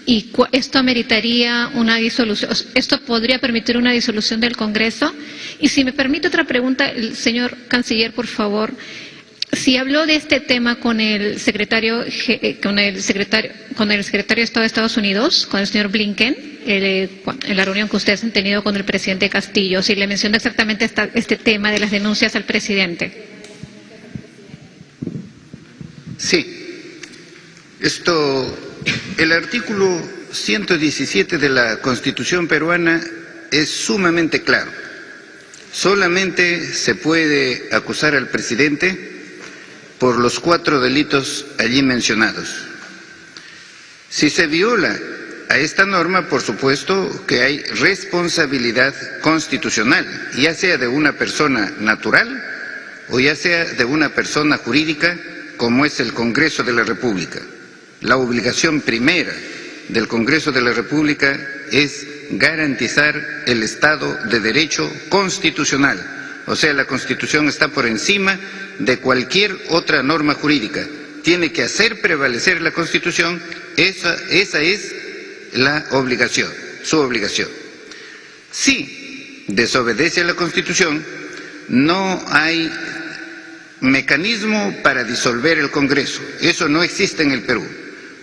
[SPEAKER 11] ¿Y esto ameritaría una disolución? ¿Esto podría permitir una disolución del Congreso? Y si me permite otra pregunta, el señor canciller, por favor. Si habló de este tema con el secretario de Estado de Estados Unidos, con el señor Blinken, en la reunión que ustedes han tenido con el presidente Castillo, si le mencionó exactamente este tema de las denuncias al presidente.
[SPEAKER 3] Sí. El artículo 117 de la Constitución peruana es sumamente claro. Solamente se puede acusar al presidente por los 4 delitos allí mencionados. Si se viola a esta norma, por supuesto que hay responsabilidad constitucional, ya sea de una persona natural o ya sea de una persona jurídica, como es el Congreso de la República. La obligación primera del Congreso de la República es garantizar el Estado de Derecho constitucional. O sea, la Constitución está por encima de cualquier otra norma jurídica. Tiene que hacer prevalecer la Constitución, esa es la obligación, su obligación. Si desobedece a la Constitución, no hay mecanismo para disolver el Congreso. Eso no existe en el Perú.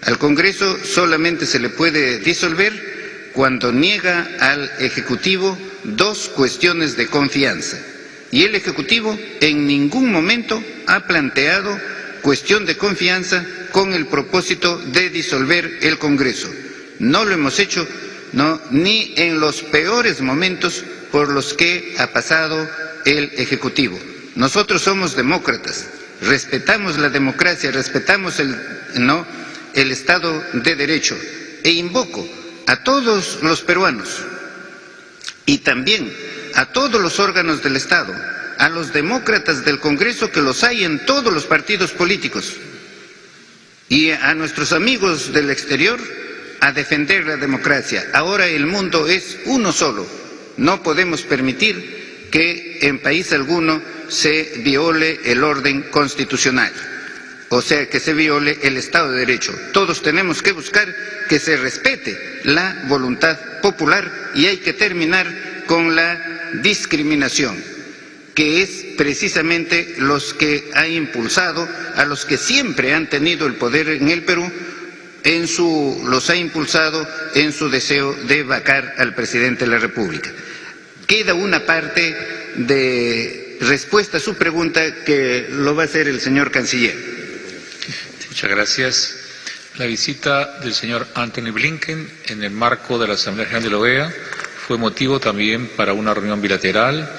[SPEAKER 3] Al Congreso solamente se le puede disolver cuando niega al Ejecutivo 2 cuestiones de confianza. Y el Ejecutivo en ningún momento ha planteado cuestión de confianza con el propósito de disolver el Congreso. No lo hemos hecho, ni en los peores momentos por los que ha pasado el Ejecutivo. Nosotros somos demócratas, respetamos la democracia, respetamos el Estado de Derecho, e invoco a todos los peruanos y también a todos los órganos del Estado, a los demócratas del Congreso, que los hay en todos los partidos políticos, y a nuestros amigos del exterior, a defender la democracia. Ahora el mundo es uno solo. No podemos permitir que en país alguno se viole el orden constitucional, o sea, que se viole el Estado de Derecho. Todos tenemos que buscar que se respete la voluntad popular y hay que terminar con la discriminación, que es precisamente los que ha impulsado a los que siempre han tenido el poder en el Perú, los ha impulsado en su deseo de vacar al presidente de la República. Queda una parte de respuesta a su pregunta que lo va a hacer el señor canciller.
[SPEAKER 7] Muchas gracias. La visita del señor Anthony Blinken en el marco de la Asamblea General de la OEA fue motivo también para una reunión bilateral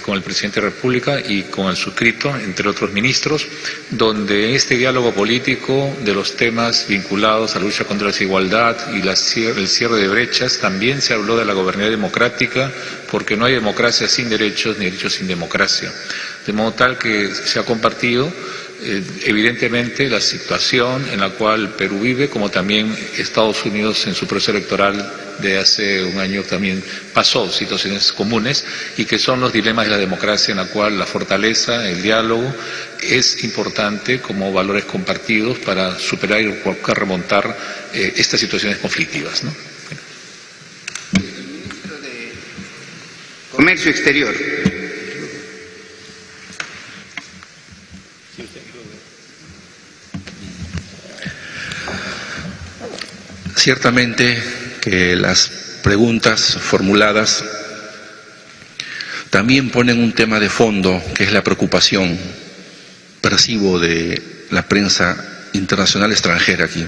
[SPEAKER 7] con el presidente de la República y con el suscrito, entre otros ministros, donde este diálogo político de los temas vinculados a la lucha contra la desigualdad y el cierre de brechas, también se habló de la gobernabilidad democrática, porque no hay democracia sin derechos ni derechos sin democracia. De modo tal que se ha compartido evidentemente la situación en la cual Perú vive, como también Estados Unidos en su proceso electoral de hace un año también pasó situaciones comunes, y que son los dilemas de la democracia, en la cual la fortaleza, el diálogo es importante como valores compartidos para superar y buscar remontar estas situaciones conflictivas, ¿no?
[SPEAKER 3] Ministro de Comercio Exterior.
[SPEAKER 12] Ciertamente que las preguntas formuladas también ponen un tema de fondo, que es la preocupación, percibo, de la prensa internacional extranjera aquí.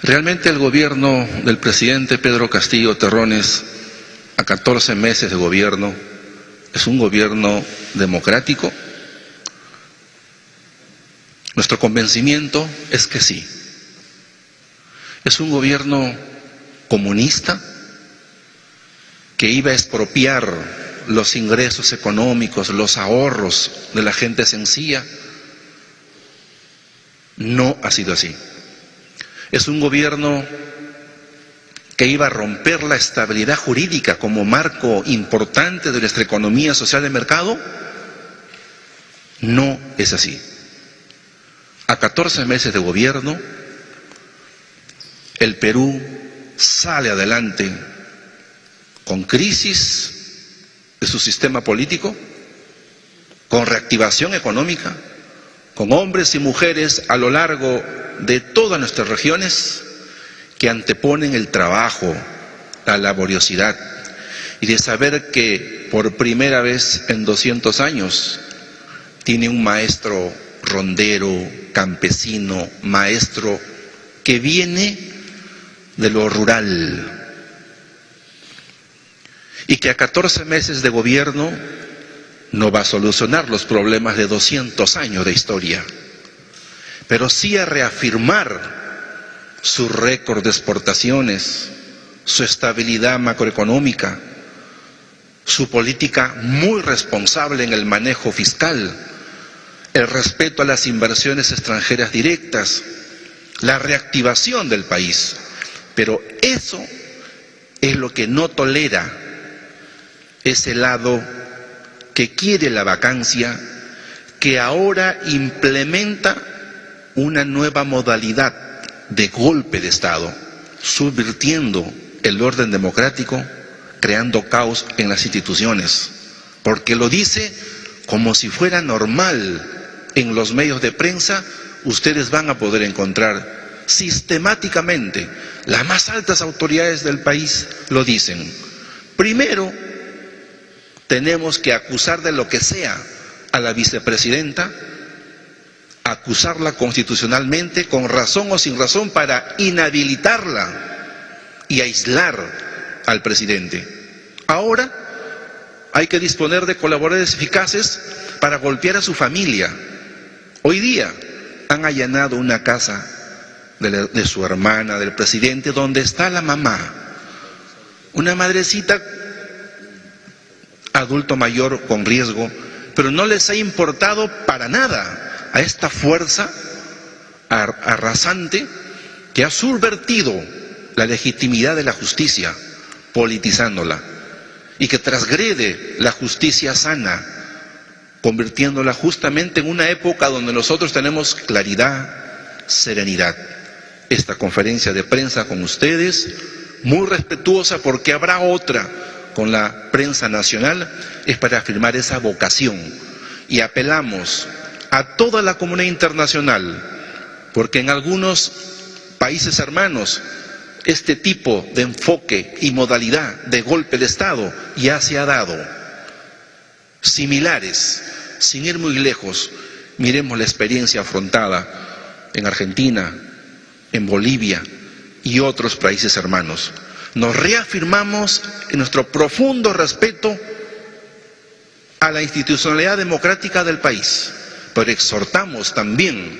[SPEAKER 12] Realmente el gobierno del presidente Pedro Castillo Terrones, a 14 meses de gobierno, ¿es un gobierno democrático? Nuestro convencimiento es que sí. ¿Es un gobierno comunista que iba a expropiar los ingresos económicos, los ahorros de la gente sencilla? No ha sido así. Es un gobierno que iba a romper la estabilidad jurídica como marco importante de nuestra economía social de mercado. No es así. A 14 meses de gobierno, el Perú sale adelante con crisis de su sistema político, con reactivación económica, con hombres y mujeres a lo largo de todas nuestras regiones que anteponen el trabajo, la laboriosidad, y de saber que por primera vez en 200 años tiene un maestro rondero, campesino, maestro que viene de lo rural y que a 14 meses de gobierno no va a solucionar los problemas de 200 años de historia, pero sí a reafirmar su récord de exportaciones, su estabilidad macroeconómica, su política muy responsable en el manejo fiscal, el respeto a las inversiones extranjeras directas, la reactivación del país. Pero eso es lo que no tolera ese lado que quiere la vacancia, que ahora implementa una nueva modalidad de golpe de Estado, subvirtiendo el orden democrático, creando caos en las instituciones, porque lo dice como si fuera normal. En los medios de prensa ustedes van a poder encontrar sistemáticamente, las más altas autoridades del país lo dicen. Primero, tenemos que acusar de lo que sea a la vicepresidenta, acusarla constitucionalmente, con razón o sin razón, para inhabilitarla y aislar al presidente. Ahora hay que disponer de colaboradores eficaces para golpear a su familia. Hoy día han allanado una casa de su hermana, del presidente, donde está la mamá, una madrecita adulto mayor con riesgo, pero no les ha importado para nada a esta fuerza arrasante que ha subvertido la legitimidad de la justicia, politizándola, y que transgrede la justicia sana, convirtiéndola justamente en una época donde nosotros tenemos claridad, serenidad. Esta conferencia de prensa con ustedes, muy respetuosa porque habrá otra con la prensa nacional, es para afirmar esa vocación, y apelamos a toda la comunidad internacional, porque en algunos países hermanos este tipo de enfoque y modalidad de golpe de Estado ya se ha dado. Similares, sin ir muy lejos, miremos la experiencia afrontada en Argentina, en Bolivia y otros países hermanos. Nos reafirmamos en nuestro profundo respeto a la institucionalidad democrática del país, pero exhortamos también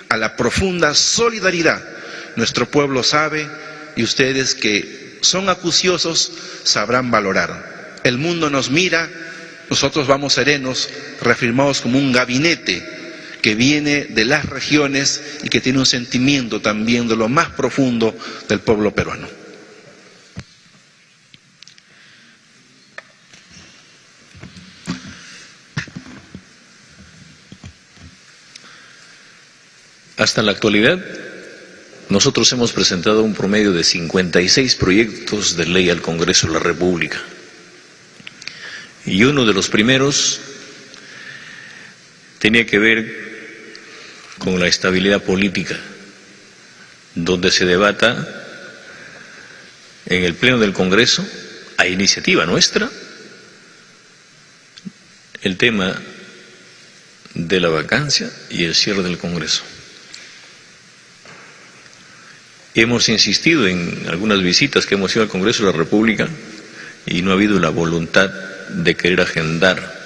[SPEAKER 12] a la profunda solidaridad. Nuestro pueblo sabe, y ustedes que son acuciosos sabrán valorar. El mundo nos mira, nosotros vamos serenos, reafirmados como un gabinete que viene de las regiones y que tiene un sentimiento también de lo más profundo del pueblo peruano.
[SPEAKER 1] Hasta la actualidad, nosotros hemos presentado un promedio de 56 proyectos de ley al Congreso de la República. Y uno de los primeros tenía que ver con la estabilidad política, donde se debata en el Pleno del Congreso, a iniciativa nuestra, el tema de la vacancia y el cierre del Congreso. Hemos insistido en algunas visitas que hemos ido al Congreso de la República y no ha habido la voluntad de querer agendar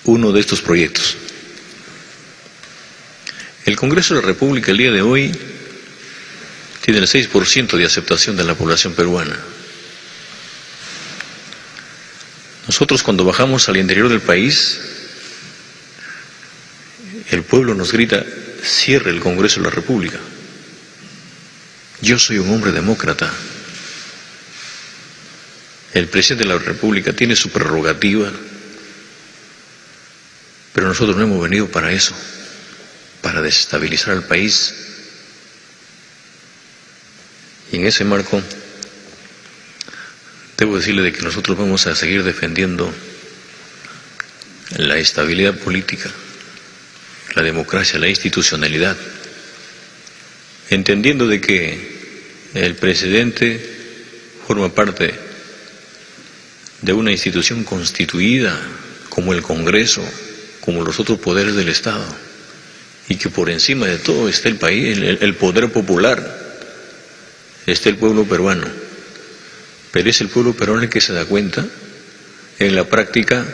[SPEAKER 1] uno de estos proyectos. El Congreso de la República el día de hoy tiene el 6% de aceptación de la población peruana. Nosotros cuando bajamos al interior del país El pueblo nos grita, cierre el Congreso de la República. Yo soy un hombre demócrata. El presidente de la República tiene su prerrogativa, pero nosotros no hemos venido para eso, para desestabilizar al país. Y en ese marco, debo decirle de que nosotros vamos a seguir defendiendo la estabilidad política, la democracia, la institucionalidad, entendiendo de que el presidente forma parte de una institución constituida como el Congreso, como los otros poderes del Estado, y que por encima de todo está el país, el poder popular, está el pueblo peruano. Pero es el pueblo peruano el que se da cuenta en la práctica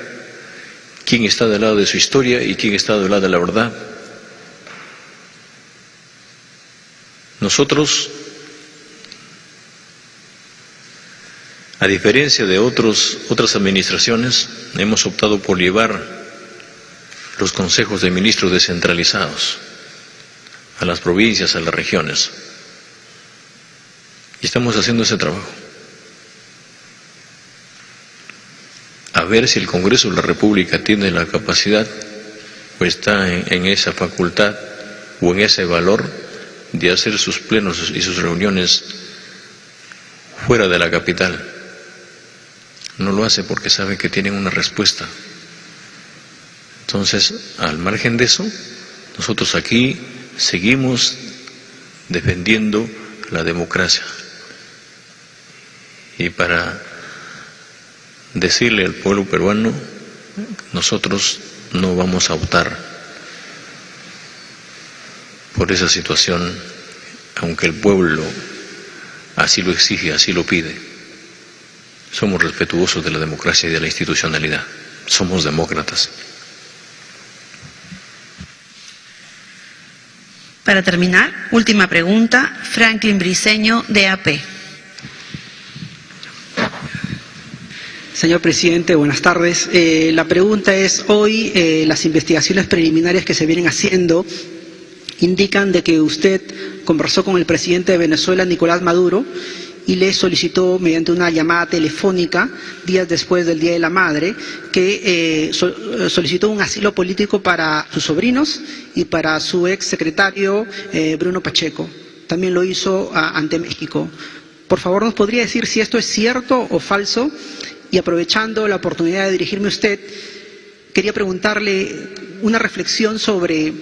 [SPEAKER 1] quién está del lado de su historia y quién está del lado de la verdad. Nosotros, a diferencia de otras administraciones, hemos optado por llevar los consejos de ministros descentralizados a las provincias, a las regiones. Y estamos haciendo ese trabajo. A ver si el Congreso de la República tiene la capacidad o está en esa facultad o en ese valor de hacer sus plenos y sus reuniones fuera de la capital. No lo hace porque sabe que tienen una respuesta. Entonces, al margen de eso, nosotros aquí seguimos defendiendo la democracia. Y para decirle al pueblo peruano, nosotros no vamos a optar por esa situación, aunque el pueblo así lo exige, así lo pide. Somos respetuosos de la democracia y de la institucionalidad. Somos demócratas.
[SPEAKER 2] Para terminar, última pregunta, Franklin Briceño, de AP.
[SPEAKER 13] Señor presidente, buenas tardes. La pregunta es, hoy las investigaciones preliminares que se vienen haciendo indican de que usted conversó con el presidente de Venezuela, Nicolás Maduro, y le solicitó mediante una llamada telefónica, días después del Día de la Madre, que solicitó un asilo político para sus sobrinos y para su ex secretario Bruno Pacheco. También lo hizo ante México. Por favor, ¿nos podría decir si esto es cierto o falso? Y aprovechando la oportunidad de dirigirme a usted, quería preguntarle una reflexión sobre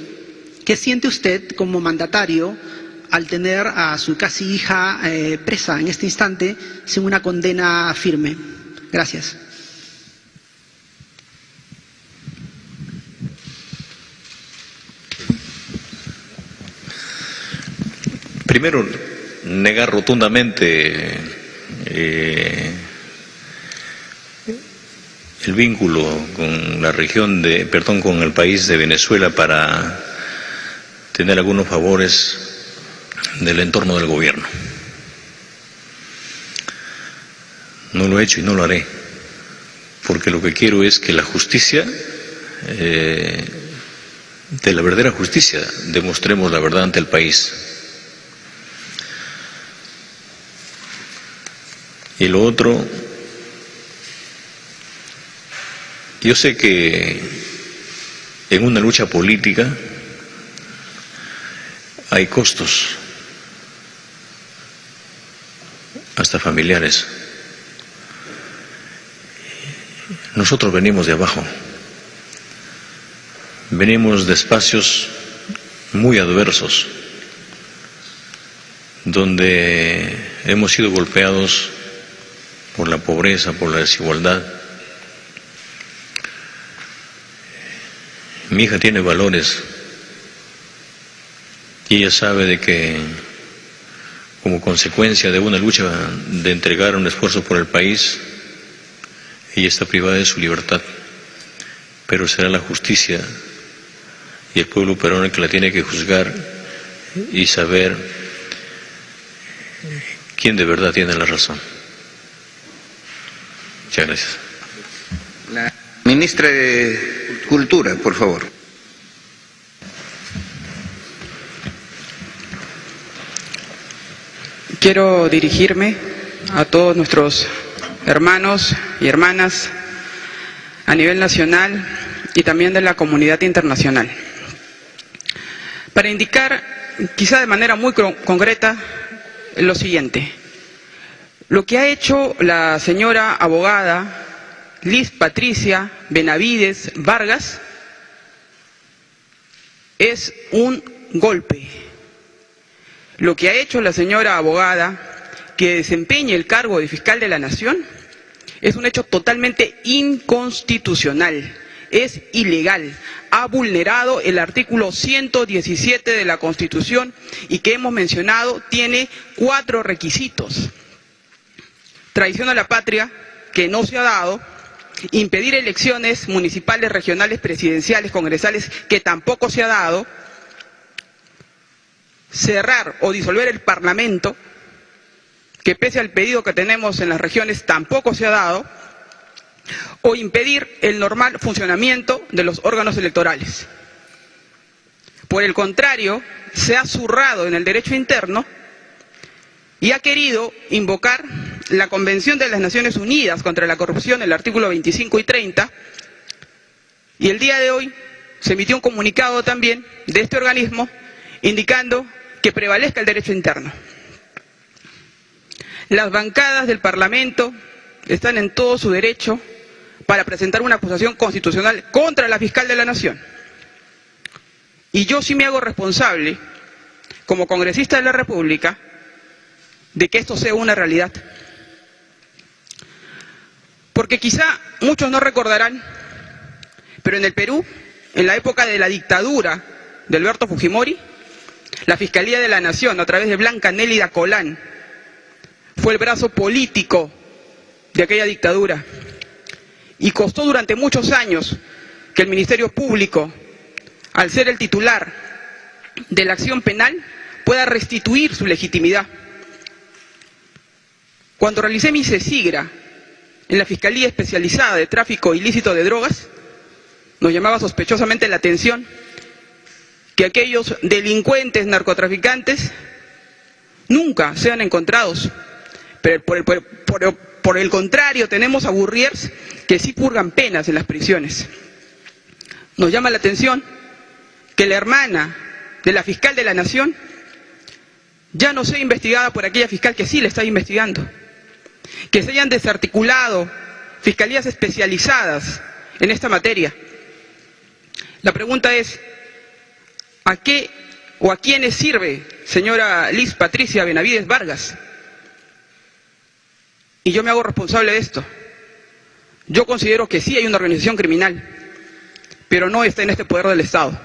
[SPEAKER 13] qué siente usted como mandatario al tener a su casi hija presa en este instante sin una condena firme. Gracias.
[SPEAKER 1] Primero, negar rotundamente el vínculo con la región con el país de Venezuela para tener algunos favores del entorno del gobierno. No lo he hecho y no lo haré, porque lo que quiero es que la justicia, de la verdadera justicia, demostremos la verdad ante el país. Y lo otro, yo sé que en una lucha política hay costos, hasta familiares. Nosotros venimos de abajo, venimos de espacios muy adversos, donde hemos sido golpeados por la pobreza, por la desigualdad. Mi hija tiene valores y ella sabe de que como consecuencia de una lucha de entregar un esfuerzo por el país, ella está privada de su libertad, pero será la justicia y el pueblo peruano el que la tiene que juzgar y saber quién de verdad tiene la razón. Muchas gracias.
[SPEAKER 3] La ministra de Cultura, por favor.
[SPEAKER 14] Quiero dirigirme a todos nuestros hermanos y hermanas a nivel nacional y también de la comunidad internacional, para indicar, quizá de manera muy concreta, lo siguiente. Lo que ha hecho la señora abogada Liz Patricia Benavides Vargas es un golpe. Lo que ha hecho la señora abogada que desempeñe el cargo de fiscal de la Nación es un hecho totalmente inconstitucional, es ilegal, ha vulnerado el artículo 117 de la Constitución y que hemos mencionado tiene 4 requisitos. Traición a la patria, que no se ha dado; impedir elecciones municipales, regionales, presidenciales, congresales, que tampoco se ha dado; cerrar o disolver el Parlamento, que pese al pedido que tenemos en las regiones tampoco se ha dado; o impedir el normal funcionamiento de los órganos electorales. Por el contrario, se ha zurrado en el derecho interno y ha querido invocar la Convención de las Naciones Unidas contra la Corrupción, el artículo 25 y 30, y el día de hoy se emitió un comunicado también de este organismo indicando que prevalezca el derecho interno. Las bancadas del Parlamento están en todo su derecho para presentar una acusación constitucional contra la fiscal de la Nación. Y yo sí me hago responsable, como congresista de la República, de que esto sea una realidad. Porque quizá muchos no recordarán, pero en el Perú, en la época de la dictadura de Alberto Fujimori, la Fiscalía de la Nación, a través de Blanca Nélida Colán, fue el brazo político de aquella dictadura. Y costó durante muchos años que el Ministerio Público, al ser el titular de la acción penal, pueda restituir su legitimidad. Cuando realicé mi CESIGRA en la Fiscalía Especializada de Tráfico Ilícito de Drogas, nos llamaba sospechosamente la atención que aquellos delincuentes narcotraficantes nunca sean encontrados. Pero por el contrario, tenemos a burriers que sí purgan penas en las prisiones. Nos llama la atención que la hermana de la fiscal de la Nación ya no sea investigada por aquella fiscal que sí le está investigando. Que se hayan desarticulado fiscalías especializadas en esta materia. La pregunta es, ¿a qué o a quiénes sirve, señora Liz Patricia Benavides Vargas? Y yo me hago responsable de esto. Yo considero que sí hay una organización criminal, pero no está en este poder del Estado.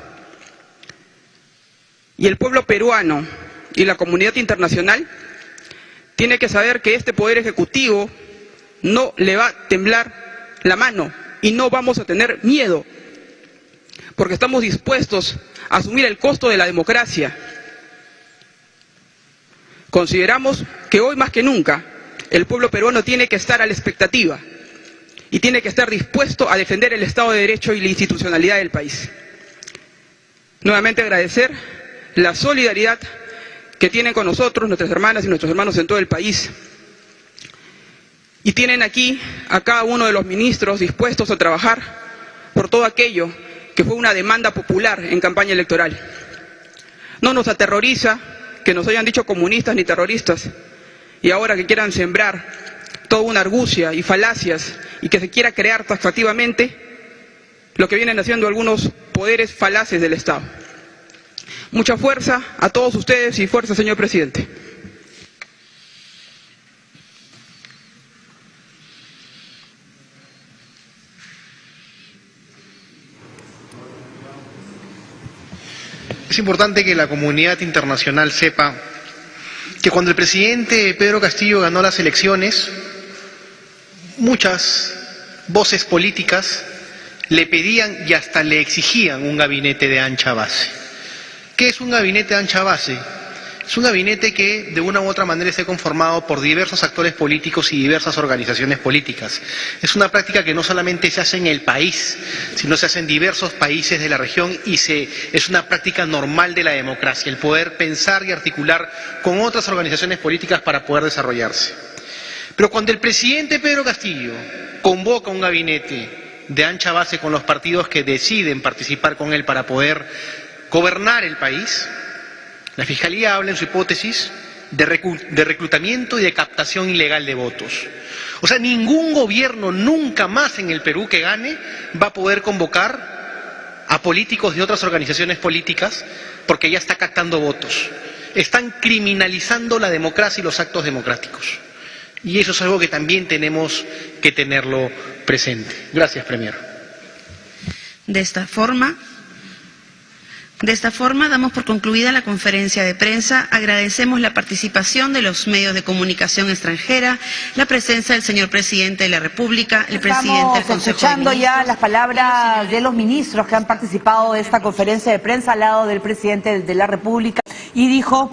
[SPEAKER 14] Y el pueblo peruano y la comunidad internacional tiene que saber que este poder ejecutivo no le va a temblar la mano y no vamos a tener miedo, porque estamos dispuestos a asumir el costo de la democracia. Consideramos que hoy más que nunca el pueblo peruano tiene que estar a la expectativa y tiene que estar dispuesto a defender el Estado de Derecho y la institucionalidad del país. Nuevamente agradecer la solidaridad que tienen con nosotros, nuestras hermanas y nuestros hermanos en todo el país. Y tienen aquí a cada uno de los ministros dispuestos a trabajar por todo aquello que fue una demanda popular en campaña electoral. No nos aterroriza que nos hayan dicho comunistas ni terroristas, y ahora que quieran sembrar toda una argucia y falacias y que se quiera crear taxativamente lo que vienen haciendo algunos poderes falaces del Estado. Mucha fuerza a todos ustedes y fuerza, señor presidente.
[SPEAKER 8] Es importante que la comunidad internacional sepa que cuando el presidente Pedro Castillo ganó las elecciones, muchas voces políticas le pedían y hasta le exigían un gabinete de ancha base. ¿Qué es un gabinete de ancha base? Es un gabinete que de una u otra manera esté conformado por diversos actores políticos y diversas organizaciones políticas. Es una práctica que no solamente se hace en el país, sino se hace en diversos países de la región y es una práctica normal de la democracia, el poder pensar y articular con otras organizaciones políticas para poder desarrollarse. Pero cuando el presidente Pedro Castillo convoca un gabinete de ancha base con los partidos que deciden participar con él para poder gobernar el país, la Fiscalía habla en su hipótesis de reclutamiento y de captación ilegal de votos. O sea, ningún gobierno nunca más en el Perú que gane va a poder convocar a políticos de otras organizaciones políticas porque ya está captando votos. Están criminalizando la democracia y los actos democráticos. Y eso es algo que también tenemos que tenerlo presente. Gracias, Premier.
[SPEAKER 2] De esta forma, damos por concluida la conferencia de prensa. Agradecemos la participación de los medios de comunicación extranjera, la presencia del señor presidente de la República, el presidente del Consejo de Ministros.
[SPEAKER 15] Escuchando ya las palabras de los ministros que han participado de esta conferencia de prensa al lado del presidente de la República y dijo